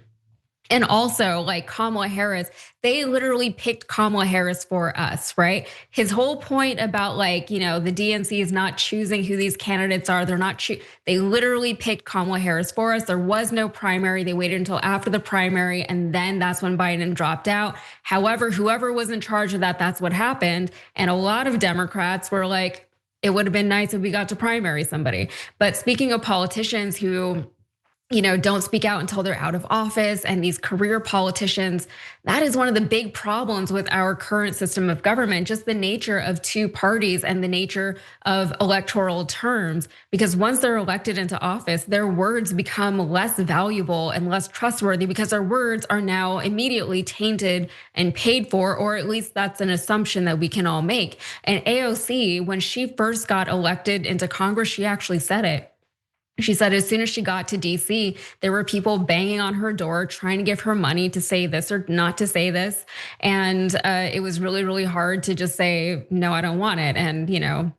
And also, like Kamala Harris, they literally picked Kamala Harris for us, right? His whole point about the DNC is not choosing who these candidates are. They literally picked Kamala Harris for us. There was no primary. They waited until after the primary, and then that's when Biden dropped out. However, whoever was in charge of that, that's what happened. And a lot of Democrats were like, it would have been nice if we got to primary somebody. But speaking of politicians who don't speak out until they're out of office, and these career politicians, that is one of the big problems with our current system of government, just the nature of two parties and the nature of electoral terms. Because once they're elected into office, their words become less valuable and less trustworthy because their words are now immediately tainted and paid for, or at least that's an assumption that we can all make. And AOC, when she first got elected into Congress, she actually said it. She said as soon as she got to DC, there were people banging on her door trying to give her money to say this or not to say this. And it was really, really hard to just say, no, I don't want it. And,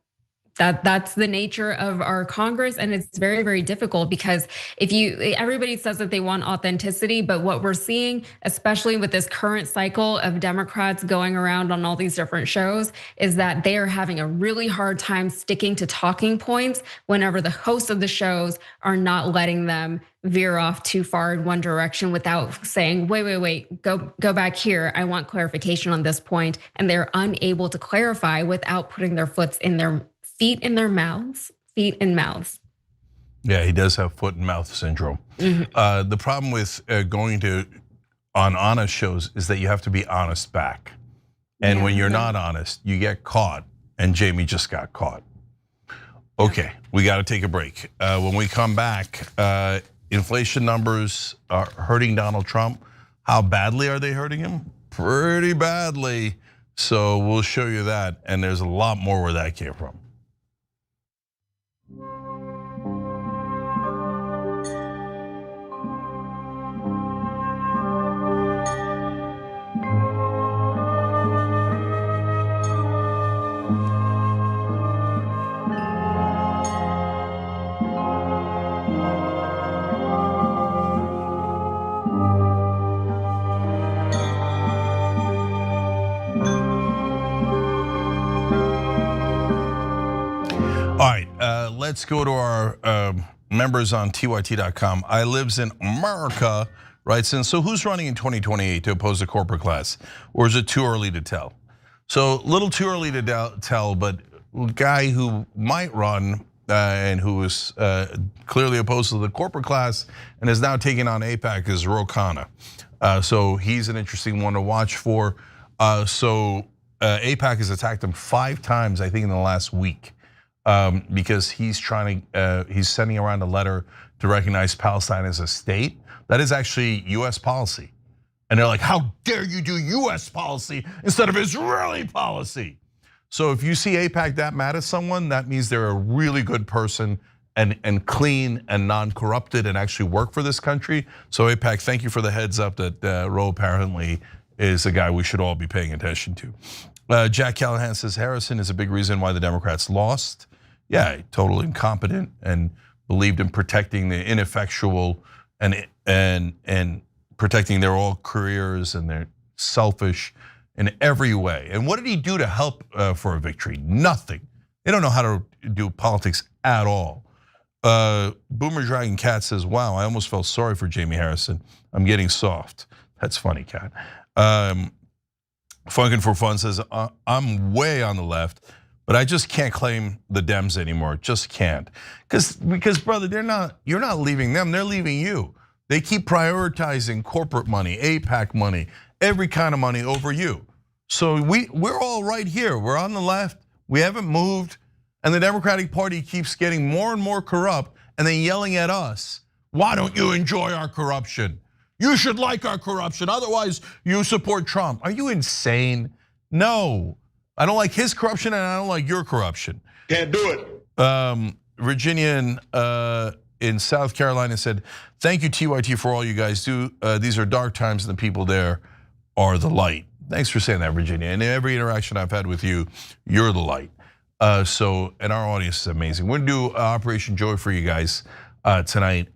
that's the nature of our Congress, and it's very, very difficult because everybody says that they want authenticity, but what we're seeing, especially with this current cycle of Democrats going around on all these different shows, is that they are having a really hard time sticking to talking points whenever the hosts of the shows are not letting them veer off too far in one direction without saying, wait, go back here. I want clarification on this point. And they're unable to clarify without putting their feet in their mouths. Yeah, he does have foot and mouth syndrome. The problem with going on honest shows is that you have to be honest back. And when you're not honest, you get caught. And Jamie just got caught. Okay, we got to take a break. When we come back, inflation numbers are hurting Donald Trump. How badly are they hurting him? Pretty badly. So we'll show you that. And there's a lot more where that came from. Let's go to our members on tyt.com. I lives in America writes in, so who's running in 2028 to oppose the corporate class? Or is it too early to tell? So a little too early to tell, but a guy who might run and who is clearly opposed to the corporate class and is now taking on AIPAC is Ro Khanna. So he's an interesting one to watch for. AIPAC has attacked him 5 times, I think, in the last week. Because he's sending around a letter to recognize Palestine as a state. That is actually US policy. And they're like, how dare you do US policy instead of Israeli policy? So if you see AIPAC that mad at someone, that means they're a really good person and clean and non-corrupted and actually work for this country. So AIPAC, thank you for the heads up that Ro apparently is a guy we should all be paying attention to. Jack Callahan says Harrison is a big reason why the Democrats lost. Yeah, totally incompetent and believed in protecting the ineffectual and protecting their all careers, and they're selfish in every way. And what did he do to help for a victory? Nothing. They don't know how to do politics at all. Boomer Dragon Cat says, wow, I almost felt sorry for Jamie Harrison. I'm getting soft. That's funny, Cat. Funkin' for Fun says, I'm way on the left, but I just can't claim the Dems anymore. Just can't. Because brother, you're not leaving them, they're leaving you. They keep prioritizing corporate money, AIPAC money, every kind of money over you. So we're all right here. We're on the left. We haven't moved. And the Democratic Party keeps getting more and more corrupt and then yelling at us. Why don't you enjoy our corruption? You should like our corruption, otherwise you support Trump. Are you insane? No, I don't like his corruption and I don't like your corruption. Can't do it. Virginia in South Carolina said, thank you TYT for all you guys do. These are dark times and the people there are the light. Thanks for saying that, Virginia. And every interaction I've had with you, you're the light. And our audience is amazing. We're gonna do Operation Joy for you guys tonight.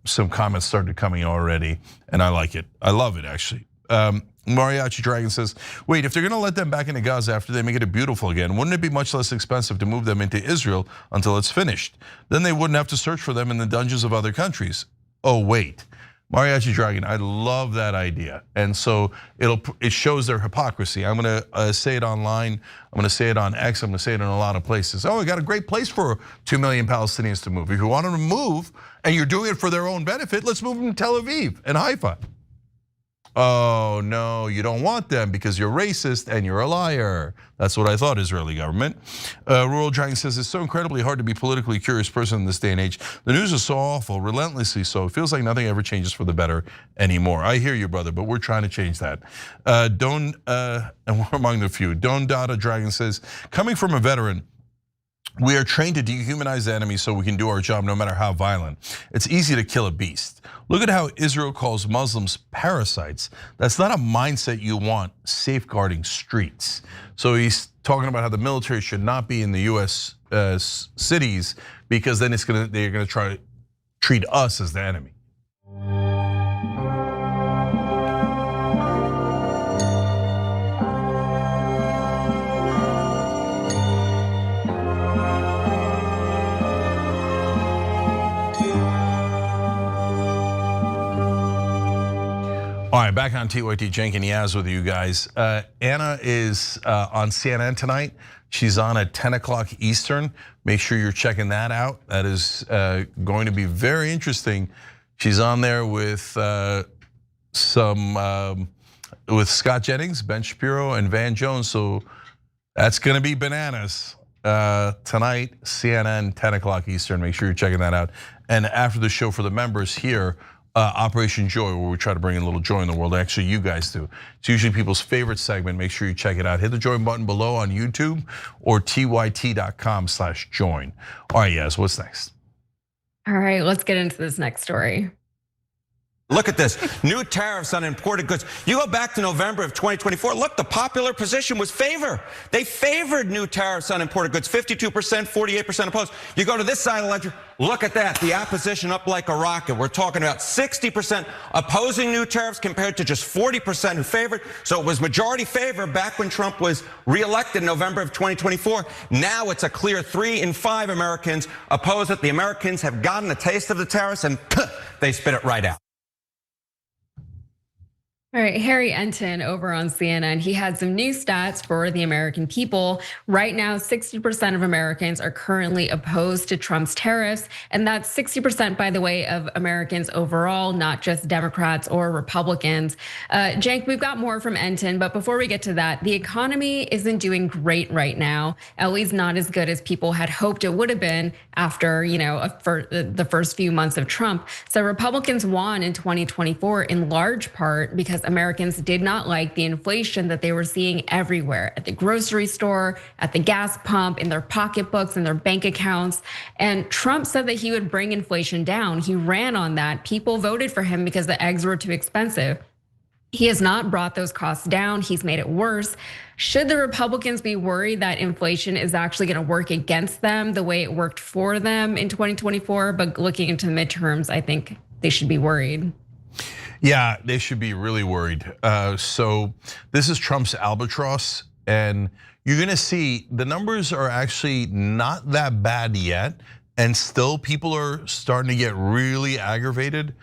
Some comments started coming already, and I like it. I love it, actually. Mariachi Dragon says, wait, if they're gonna let them back into Gaza after they make it beautiful again, wouldn't it be much less expensive to move them into Israel until it's finished? Then they wouldn't have to search for them in the dungeons of other countries. Oh, wait. Mariachi Dragon, I love that idea. And so it shows their hypocrisy. I'm gonna say it online, I'm gonna say it on X, I'm gonna say it in a lot of places. Oh, we got a great place for 2 million Palestinians to move. If you want them to move and you're doing it for their own benefit, let's move them to Tel Aviv and Haifa. Oh no, you don't want them because you're racist and you're a liar. That's what I thought, Israeli government. Rural Dragon says, it's so incredibly hard to be a politically curious person in this day and age. The news is so awful, relentlessly so. It feels like nothing ever changes for the better anymore. I hear you, brother, but we're trying to change that. And we're among the few. Don Dada Dragon says, coming from a veteran We are trained to dehumanize the enemy so we can do our job no matter how violent. It's easy to kill a beast. Look at how Israel calls Muslims parasites. That's not a mindset you want safeguarding streets. So he's talking about how the military should not be in the US cities because then they're gonna try to treat us as the enemy. All right, back on TYT, Cenk and Yaz with you guys. Anna is on CNN tonight. She's on at 10 o'clock Eastern. Make sure you're checking that out. That is going to be very interesting. She's on there with with Scott Jennings, Ben Shapiro, and Van Jones. So that's going to be bananas tonight. CNN, 10 o'clock Eastern. Make sure you're checking that out. And after the show for the members here, Operation Joy, where we try to bring in a little joy in the world. Actually, you guys do. It's usually people's favorite segment. Make sure you check it out. Hit the join button below on YouTube or tyt.com/join. All right, yes, what's next? All right, let's get into this next story. Look at this, new tariffs on imported goods. You go back to November of 2024, look, the popular position was favor. They favored new tariffs on imported goods, 52%, 48% opposed. You go to this side of the ledger, look at that, the opposition up like a rocket. We're talking about 60% opposing new tariffs compared to just 40% who favored. So it was majority favor back when Trump was reelected in November of 2024. Now it's a clear 3 in 5 Americans oppose it. The Americans have gotten a taste of the tariffs and they spit it right out. All right, Harry Enton over on CNN, he had some new stats for the American people. Right now, 60% of Americans are currently opposed to Trump's tariffs. And that's 60%, by the way, of Americans overall, not just Democrats or Republicans. Cenk, we've got more from Enton, but before we get to that, the economy isn't doing great right now, at least not as good as people had hoped it would have been after the first few months of Trump. So Republicans won in 2024 in large part because Americans did not like the inflation that they were seeing everywhere, at the grocery store, at the gas pump, in their pocketbooks, in their bank accounts. And Trump said that he would bring inflation down. He ran on that. People voted for him because the eggs were too expensive. He has not brought those costs down. He's made it worse. Should the Republicans be worried that inflation is actually going to work against them the way it worked for them in 2024? But looking into the midterms, I think they should be worried. Yeah, they should be really worried. So this is Trump's albatross, and you're gonna see the numbers are actually not that bad yet, and still people are starting to get really aggravated.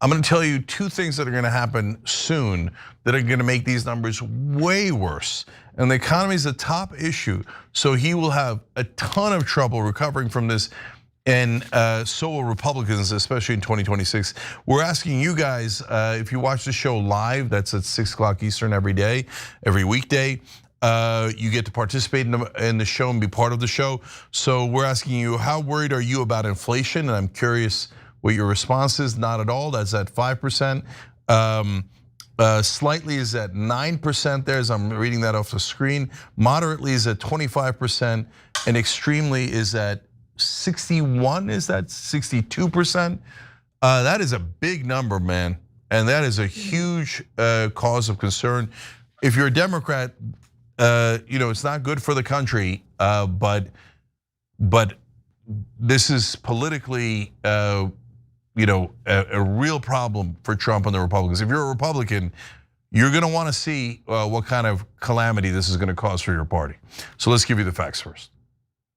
I'm gonna tell you 2 things that are gonna happen soon that are gonna make these numbers way worse. And the economy is the top issue, so he will have a ton of trouble recovering from this. And so will Republicans, especially in 2026. We're asking you guys, if you watch the show live, that's at 6 o'clock Eastern every day, every weekday. You get to participate in the show and be part of the show. So we're asking you, how worried are you about inflation? And I'm curious what your response is. Not at all, that's at 5%. Slightly is at 9% there, as I'm reading that off the screen. Moderately is at 25%, and extremely is at 61, is that 62%? That is a big number, man. And that is a huge cause of concern. If you're a Democrat, it's not good for the country, but this is politically, a real problem for Trump and the Republicans. If you're a Republican, you're gonna wanna see what kind of calamity this is gonna cause for your party. So let's give you the facts first.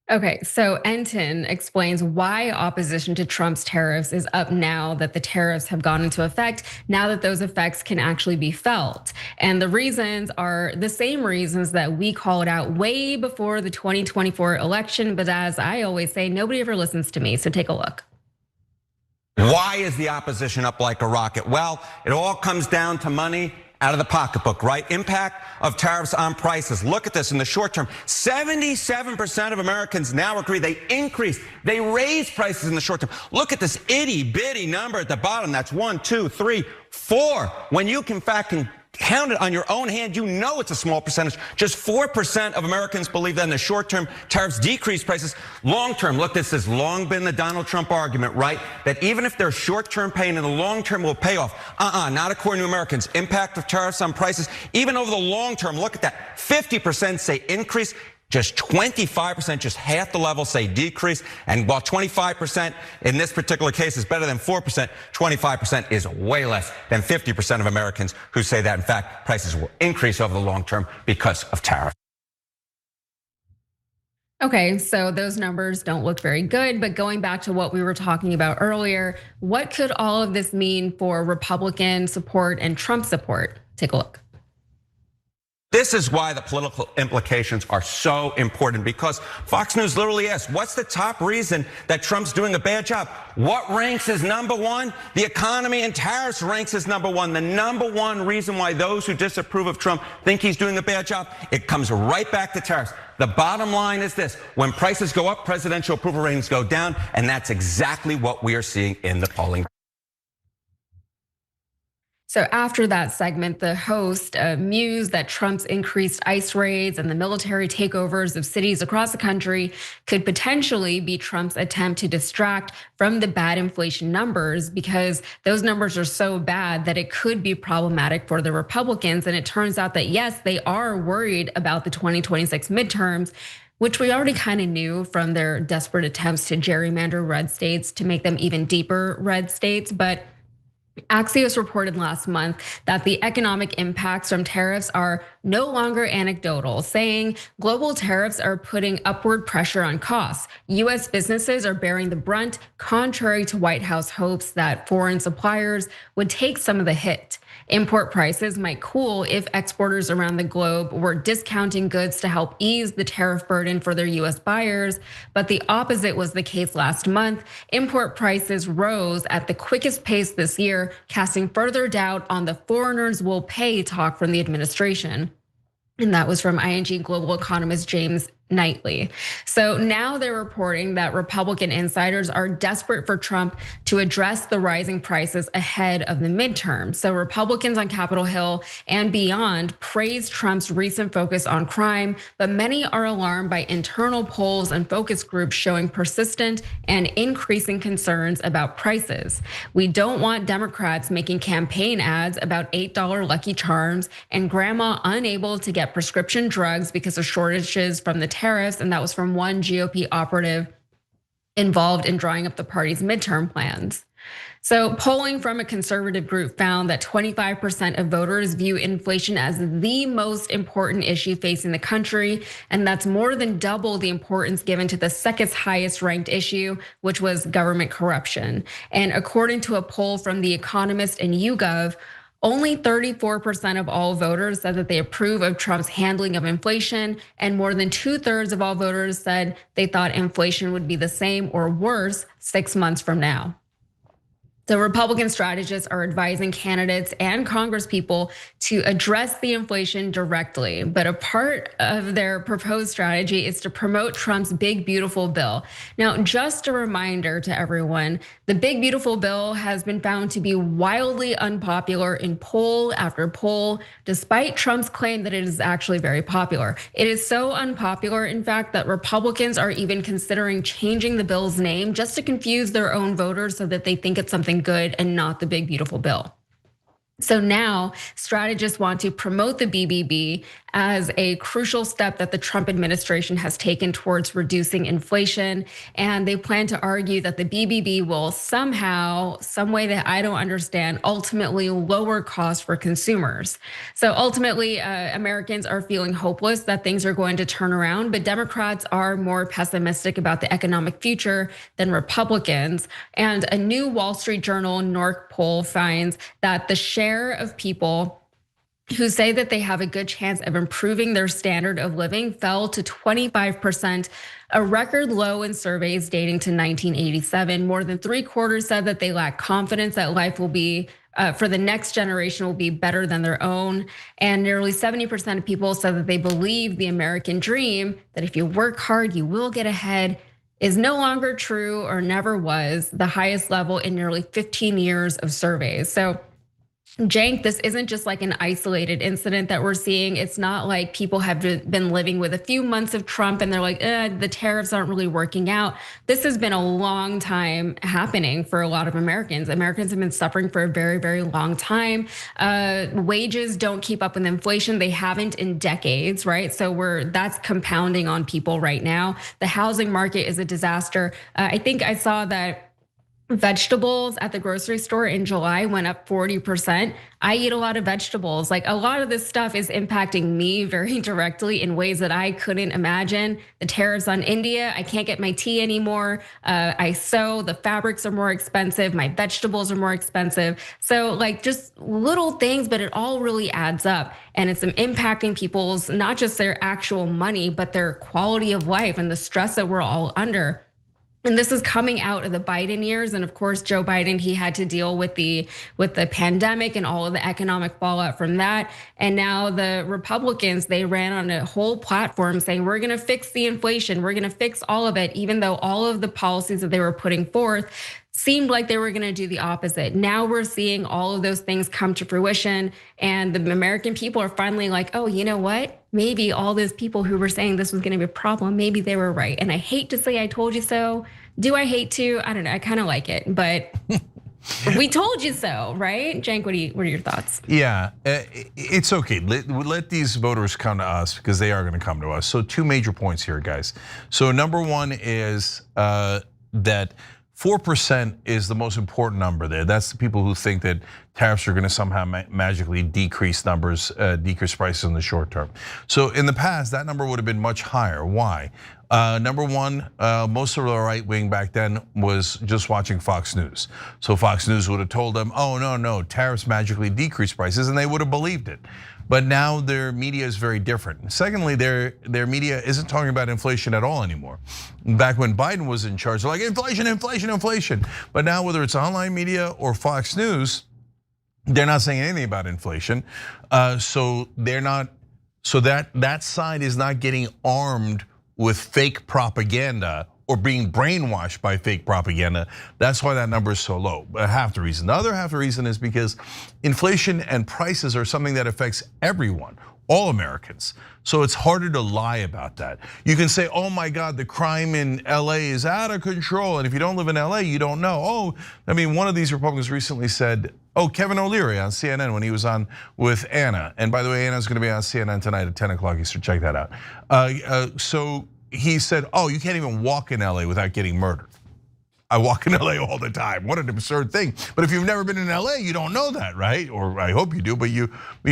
Okay, so Enton explains why opposition to Trump's tariffs is up now that the tariffs have gone into effect, now that those effects can actually be felt. And the reasons are the same reasons that we called out way before the 2024 election, but as I always say, nobody ever listens to me, so take a look. Why is the opposition up like a rocket? Well, it all comes down to money out of the pocketbook, right? Impact of tariffs on prices. Look at this in the short term. 77% of Americans now agree they raise prices in the short term. Look at this itty bitty number at the bottom. That's 1, 2, 3, 4. When you in fact can count it on your own hand, you know it's a small percentage. Just 4% of Americans believe that in the short term, tariffs decrease prices. Long term, look, this has long been the Donald Trump argument, right? That even if they're short term pain, in the long term will pay off. Not according to Americans. Impact of tariffs on prices, even over the long term, look at that. 50% say increase. Just 25%, just half the level, say decrease. And while 25% in this particular case is better than 4%, 25% is way less than 50% of Americans who say that, in fact, prices will increase over the long term because of tariffs. Okay, so those numbers don't look very good, but going back to what we were talking about earlier, what could all of this mean for Republican support and Trump support? Take a look. This is why the political implications are so important, because Fox News literally asked, what's the top reason that Trump's doing a bad job? What ranks as number one? The economy and tariffs ranks as number one. The number one reason why those who disapprove of Trump think he's doing a bad job, it comes right back to tariffs. The bottom line is this: when prices go up, presidential approval ratings go down, and that's exactly what we are seeing in the polling. So after that segment, the host mused that Trump's increased ICE raids and the military takeovers of cities across the country could potentially be Trump's attempt to distract from the bad inflation numbers, because those numbers are so bad that it could be problematic for the Republicans. And it turns out that, yes, they are worried about the 2026 midterms, which we already kind of knew from their desperate attempts to gerrymander red states to make them even deeper red states. But Axios reported last month that the economic impacts from tariffs are no longer anecdotal, saying global tariffs are putting upward pressure on costs. US businesses are bearing the brunt, contrary to White House hopes that foreign suppliers would take some of the hit. Import prices might cool if exporters around the globe were discounting goods to help ease the tariff burden for their US buyers, but the opposite was the case last month. Import prices rose at the quickest pace this year, casting further doubt on the foreigners will pay talk from the administration. And that was from ING global economist James Knightley. So now they're reporting that Republican insiders are desperate for Trump to address the rising prices ahead of the midterm. So Republicans on Capitol Hill and beyond praised Trump's recent focus on crime, but many are alarmed by internal polls and focus groups showing persistent and increasing concerns about prices. We don't want Democrats making campaign ads about $8 Lucky Charms and grandma unable to get prescription drugs because of shortages from the tariffs, and that was from one GOP operative involved in drawing up the party's midterm plans. So polling from a conservative group found that 25% of voters view inflation as the most important issue facing the country, and that's more than double the importance given to the second highest ranked issue, which was government corruption. And according to a poll from The Economist and YouGov, only 34% of all voters said that they approve of Trump's handling of inflation, and more than 2/3 of all voters said they thought inflation would be the same or worse 6 months from now. The Republican strategists are advising candidates and congresspeople to address the inflation directly. But a part of their proposed strategy is to promote Trump's big, beautiful bill. Now, just a reminder to everyone, the big, beautiful bill has been found to be wildly unpopular in poll after poll, despite Trump's claim that it is actually very popular. It is so unpopular, in fact, that Republicans are even considering changing the bill's name just to confuse their own voters so that they think it's something good and not the big, beautiful bill. So now strategists want to promote the BBB as a crucial step that the Trump administration has taken towards reducing inflation. And they plan to argue that the BBB will somehow, some way that I don't understand, ultimately lower costs for consumers. So ultimately, Americans are feeling hopeless that things are going to turn around, but Democrats are more pessimistic about the economic future than Republicans. And a new Wall Street Journal NORC poll finds that the share of people who say that they have a good chance of improving their standard of living fell to 25%, a record low in surveys dating to 1987. More than 3/4 said that they lack confidence that life will be, for the next generation, will be better than their own. And nearly 70% of people said that they believe the American dream, that if you work hard, you will get ahead, is no longer true or never was, the highest level in nearly 15 years of surveys. So Cenk, this isn't just like an isolated incident that we're seeing. It's not like people have been living with a few months of Trump and they're like, the tariffs aren't really working out. This has been a long time happening for a lot of Americans. Americans have been suffering for a very, very long time. Wages don't keep up with inflation. They haven't in decades, right? So that's compounding on people right now. The housing market is a disaster. I think I saw that vegetables at the grocery store in July went up 40%. I eat a lot of vegetables. Like, a lot of this stuff is impacting me very directly in ways that I couldn't imagine. The tariffs on India, I can't get my tea anymore. I sew, the fabrics are more expensive. My vegetables are more expensive. So like, just little things, but it all really adds up. And it's impacting people's, not just their actual money, but their quality of life and the stress that we're all under. And this is coming out of the Biden years. And of course, Joe Biden, he had to deal with the pandemic and all of the economic fallout from that. And now the Republicans, they ran on a whole platform saying, we're gonna fix the inflation, we're gonna fix all of it, even though all of the policies that they were putting forth seemed like they were gonna do the opposite. Now we're seeing all of those things come to fruition, and the American people are finally like, oh, you know what? Maybe all those people who were saying this was gonna be a problem, maybe they were right. And I hate to say I told you so. Do I hate to? I don't know, I kind of like it, but we told you so, right? Cenk, what are your thoughts? Yeah, it's okay. Let these voters come to us, because they are gonna come to us. So 2 major points here, guys. So number 1 is that 4% is the most important number there. That's the people who think that tariffs are gonna somehow magically decrease decrease prices in the short term. So in the past, that number would have been much higher. Why? Number 1, most of the right wing back then was just watching Fox News. So Fox News would have told them, oh, no, tariffs magically decrease prices, and they would have believed it. But now their media is very different. Secondly, their media isn't talking about inflation at all anymore. Back when Biden was in charge, they're like, inflation, inflation, inflation. But now, whether it's online media or Fox News, they're not saying anything about inflation. So that side is not getting armed with fake propaganda or being brainwashed by fake propaganda. That's why that number is so low. Half the reason. The other half the reason is because inflation and prices are something that affects everyone, all Americans. So it's harder to lie about that. You can say, oh my God, the crime in LA is out of control. And if you don't live in LA, you don't know. Oh, I mean, one of these Republicans recently said, oh, Kevin O'Leary on CNN when he was on with Anna. And by the way, Anna's gonna be on CNN tonight at 10 o'clock Eastern, check that out. So he said, oh, you can't even walk in LA without getting murdered. I walk in LA all the time. What an absurd thing. But if you've never been in LA, you don't know that, right? Or I hope you do, but you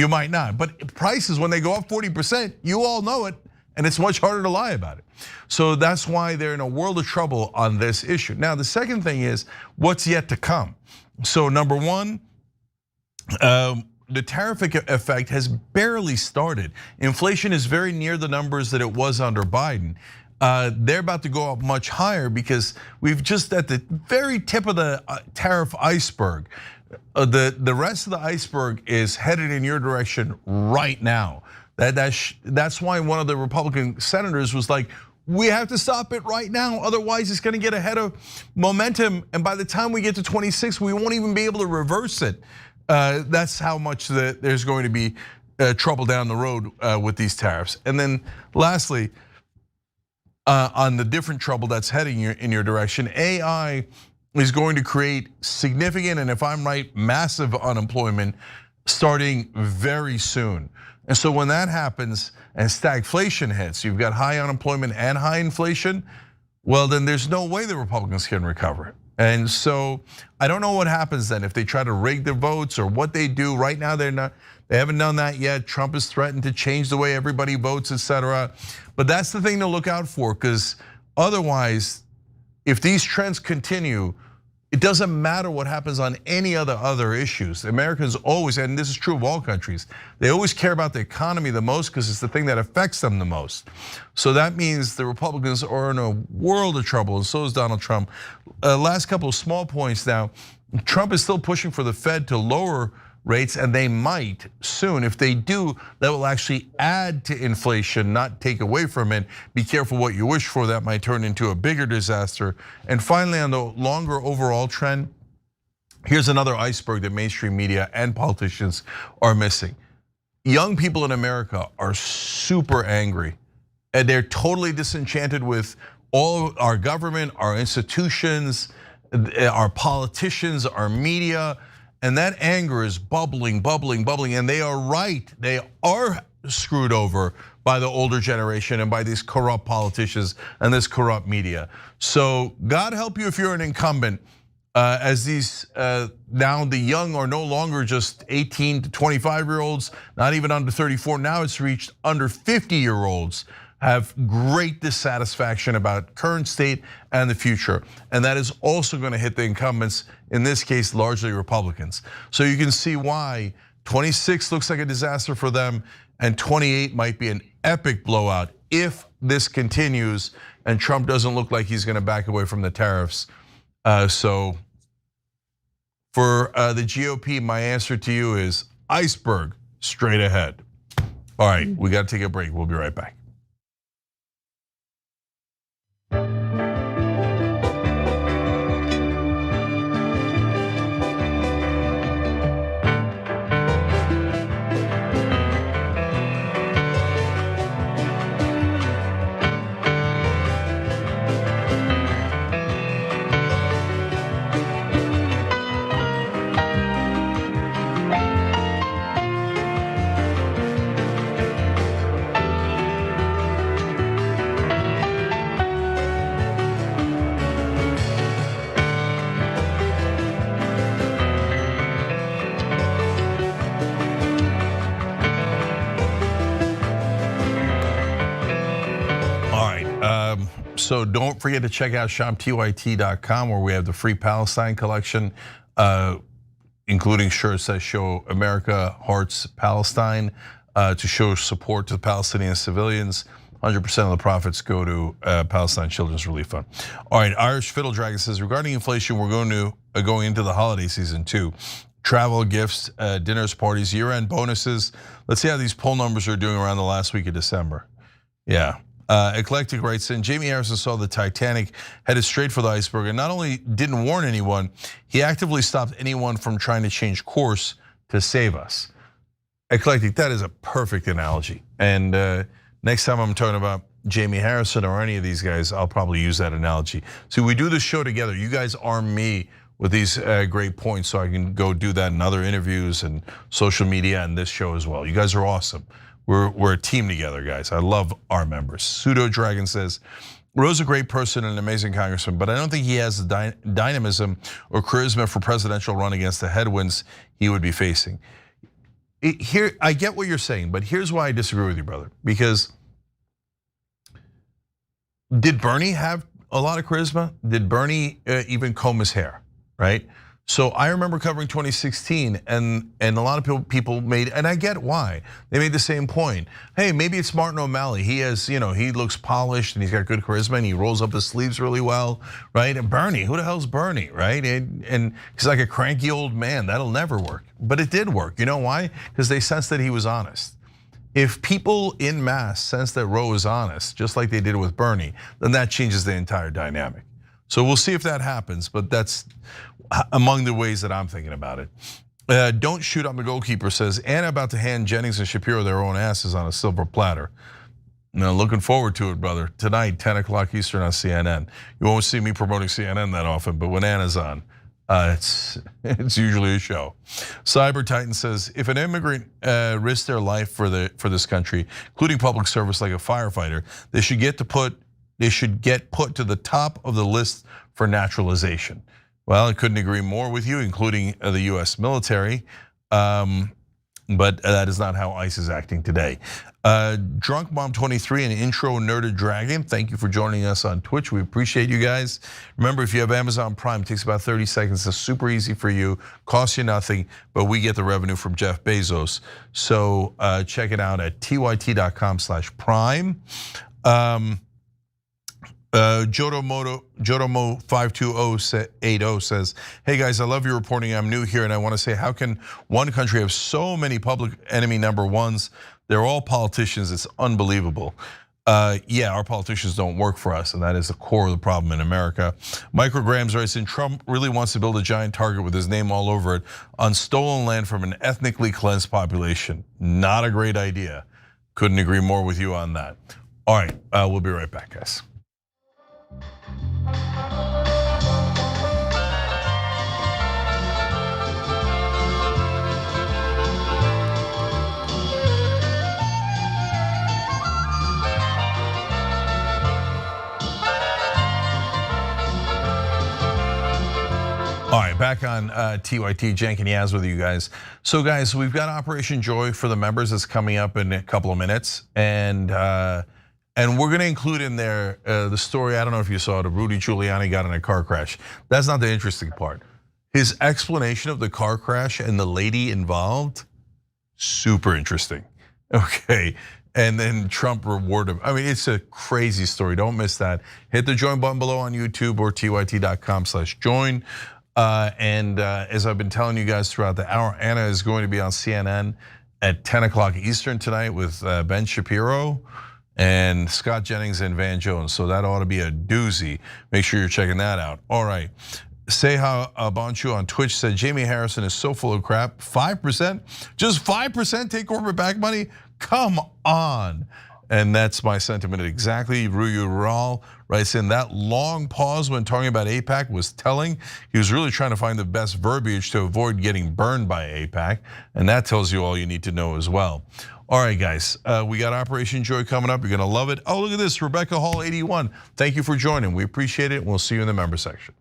might not. But prices, when they go up 40%, you all know it, and it's much harder to lie about it. So that's why they're in a world of trouble on this issue. Now, the second thing is what's yet to come. So number 1, the tariff effect has barely started. Inflation is very near the numbers that it was under Biden. They're about to go up much higher because we've just at the very tip of the tariff iceberg. The rest of the iceberg is headed in your direction right now. That's why one of the Republican senators was like, we have to stop it right now, otherwise it's gonna get ahead of momentum. And by the time we get to 26, we won't even be able to reverse it. That's how much there's going to be trouble down the road with these tariffs. And then lastly, on the different trouble that's heading in your direction, AI is going to create significant, and if I'm right, massive unemployment starting very soon. And so when that happens and stagflation hits, you've got high unemployment and high inflation, well then there's no way the Republicans can recover. And so I don't know what happens then if they try to rig the votes or what they do. Right now they haven't done that yet. Trump has threatened to change the way everybody votes, etc. But that's the thing to look out for, because otherwise, if these trends continue, it doesn't matter what happens on any other issues. Americans always, and this is true of all countries, they always care about the economy the most because it's the thing that affects them the most. So that means the Republicans are in a world of trouble, and so is Donald Trump. Last couple of small points now. Trump is still pushing for the Fed to lower rates, and they might soon. If they do, that will actually add to inflation, not take away from it. Be careful what you wish for, that might turn into a bigger disaster. And finally, on the longer overall trend, Here's another iceberg that mainstream media and politicians are missing. Young people in America are super angry, and they're totally disenchanted with all our government, our institutions, our politicians, our media, and that anger is bubbling, and they are right. They are screwed over by the older generation and by these corrupt politicians and this corrupt media. So God help you if you're an incumbent. As these now the young are no longer just 18 to 25-year-olds, not even under 34. Now it's reached under 50-year-olds have great dissatisfaction about current state and the future. And that is also going to hit the incumbents, in this case, largely Republicans. So you can see why 26 looks like a disaster for them and 28 might be an epic blowout if this continues and Trump doesn't look like he's going to back away from the tariffs. So for the GOP, my answer to you is iceberg straight ahead. All right, we got to take a break. We'll be right back. So don't forget to check out shoptyt.com, where we have the free Palestine collection, including shirts that show America Hearts Palestine, to show support to the Palestinian civilians. 100% of the profits go to Palestine Children's Relief Fund. All right, Irish Fiddle Dragon says, regarding inflation, we're going into the holiday season too. Travel, gifts, dinners, parties, year-end bonuses. Let's see how these poll numbers are doing around the last week of December. Yeah. Eclectic writes in, Jamie Harrison saw the Titanic headed straight for the iceberg and not only didn't warn anyone, he actively stopped anyone from trying to change course to save us. Eclectic, that is a perfect analogy. And next time I'm talking about Jamie Harrison or any of these guys, I'll probably use that analogy. So we do the show together. You guys arm me with these great points so I can go do that in other interviews and social media and this show as well. You guys are awesome. We're a team together, guys. I love our members. Pseudo Dragon says, Roe's a great person and an amazing congressman, but I don't think he has the dynamism or charisma for presidential run against the headwinds he would be facing. Here, I get what you're saying, but here's why I disagree with you, brother. Because did Bernie have a lot of charisma? Did Bernie even comb his hair, right? So I remember covering 2016 and a lot of people made, and I get why, they made the same point. Hey, maybe it's Martin O'Malley. He has, he looks polished and he's got good charisma and he rolls up his sleeves really well, right? And Bernie, who the hell's Bernie, right? And he's like a cranky old man, that'll never work. But it did work, you know why? Because they sensed that he was honest. If people in mass sense that Roe is honest, just like they did with Bernie, then that changes the entire dynamic. So we'll see if that happens, but that's among the ways that I'm thinking about it. Don't shoot on the goalkeeper says, Anna about to hand Jennings and Shapiro their own asses on a silver platter. Now, looking forward to it, brother. Tonight, 10 o'clock Eastern on CNN. You won't see me promoting CNN that often, but when Anna's on, it's usually a show. Cyber Titan says, if an immigrant risks their life for this country, including public service like a firefighter, they should get put to the top of the list for naturalization. Well, I couldn't agree more with you, including the US military, but that is not how ICE is acting today. Drunk Mom 23 and Intro Nerded Dragon, thank you for joining us on Twitch. We appreciate you guys. Remember, if you have Amazon Prime, it takes about 30 seconds. It's super easy for you, costs you nothing, but we get the revenue from Jeff Bezos. So check it out at tyt.com/prime. Jodomo 52080 says, hey guys, I love your reporting. I'm new here and I want to say, how can one country have so many public enemy number ones? They're all politicians, it's unbelievable. Yeah, our politicians don't work for us, and that is the core of the problem in America. Micrograms writes in, Trump really wants to build a giant target with his name all over it on stolen land from an ethnically cleansed population. Not a great idea. Couldn't agree more with you on that. All right, we'll be right back, guys. All right, back on TYT, Cenk and Yaz with you guys. So guys, we've got Operation Joy for the members that's coming up in a couple of minutes. And we're gonna include in there the story, I don't know if you saw it, of Rudy Giuliani got in a car crash. That's not the interesting part. His explanation of the car crash and the lady involved, super interesting, okay. And then Trump rewarded him. I mean, it's a crazy story, don't miss that. Hit the join button below on YouTube or tyt.com/join. As I've been telling you guys throughout the hour, Anna is going to be on CNN at 10 o'clock Eastern tonight with Ben Shapiro and Scott Jennings and Van Jones. So that ought to be a doozy. Make sure you're checking that out. All right. Seha Banchu on Twitch said Jamie Harrison is so full of crap. 5%? Just 5% take corporate back money? Come on. And that's my sentiment exactly. Ruyu Ral writes in, that long pause when talking about AIPAC was telling. He was really trying to find the best verbiage to avoid getting burned by AIPAC. And that tells you all you need to know as well. All right, guys, we got Operation Joy coming up. You're gonna love it. Oh, look at this, Rebecca Hall 81. Thank you for joining. We appreciate it. We'll see you in the member section.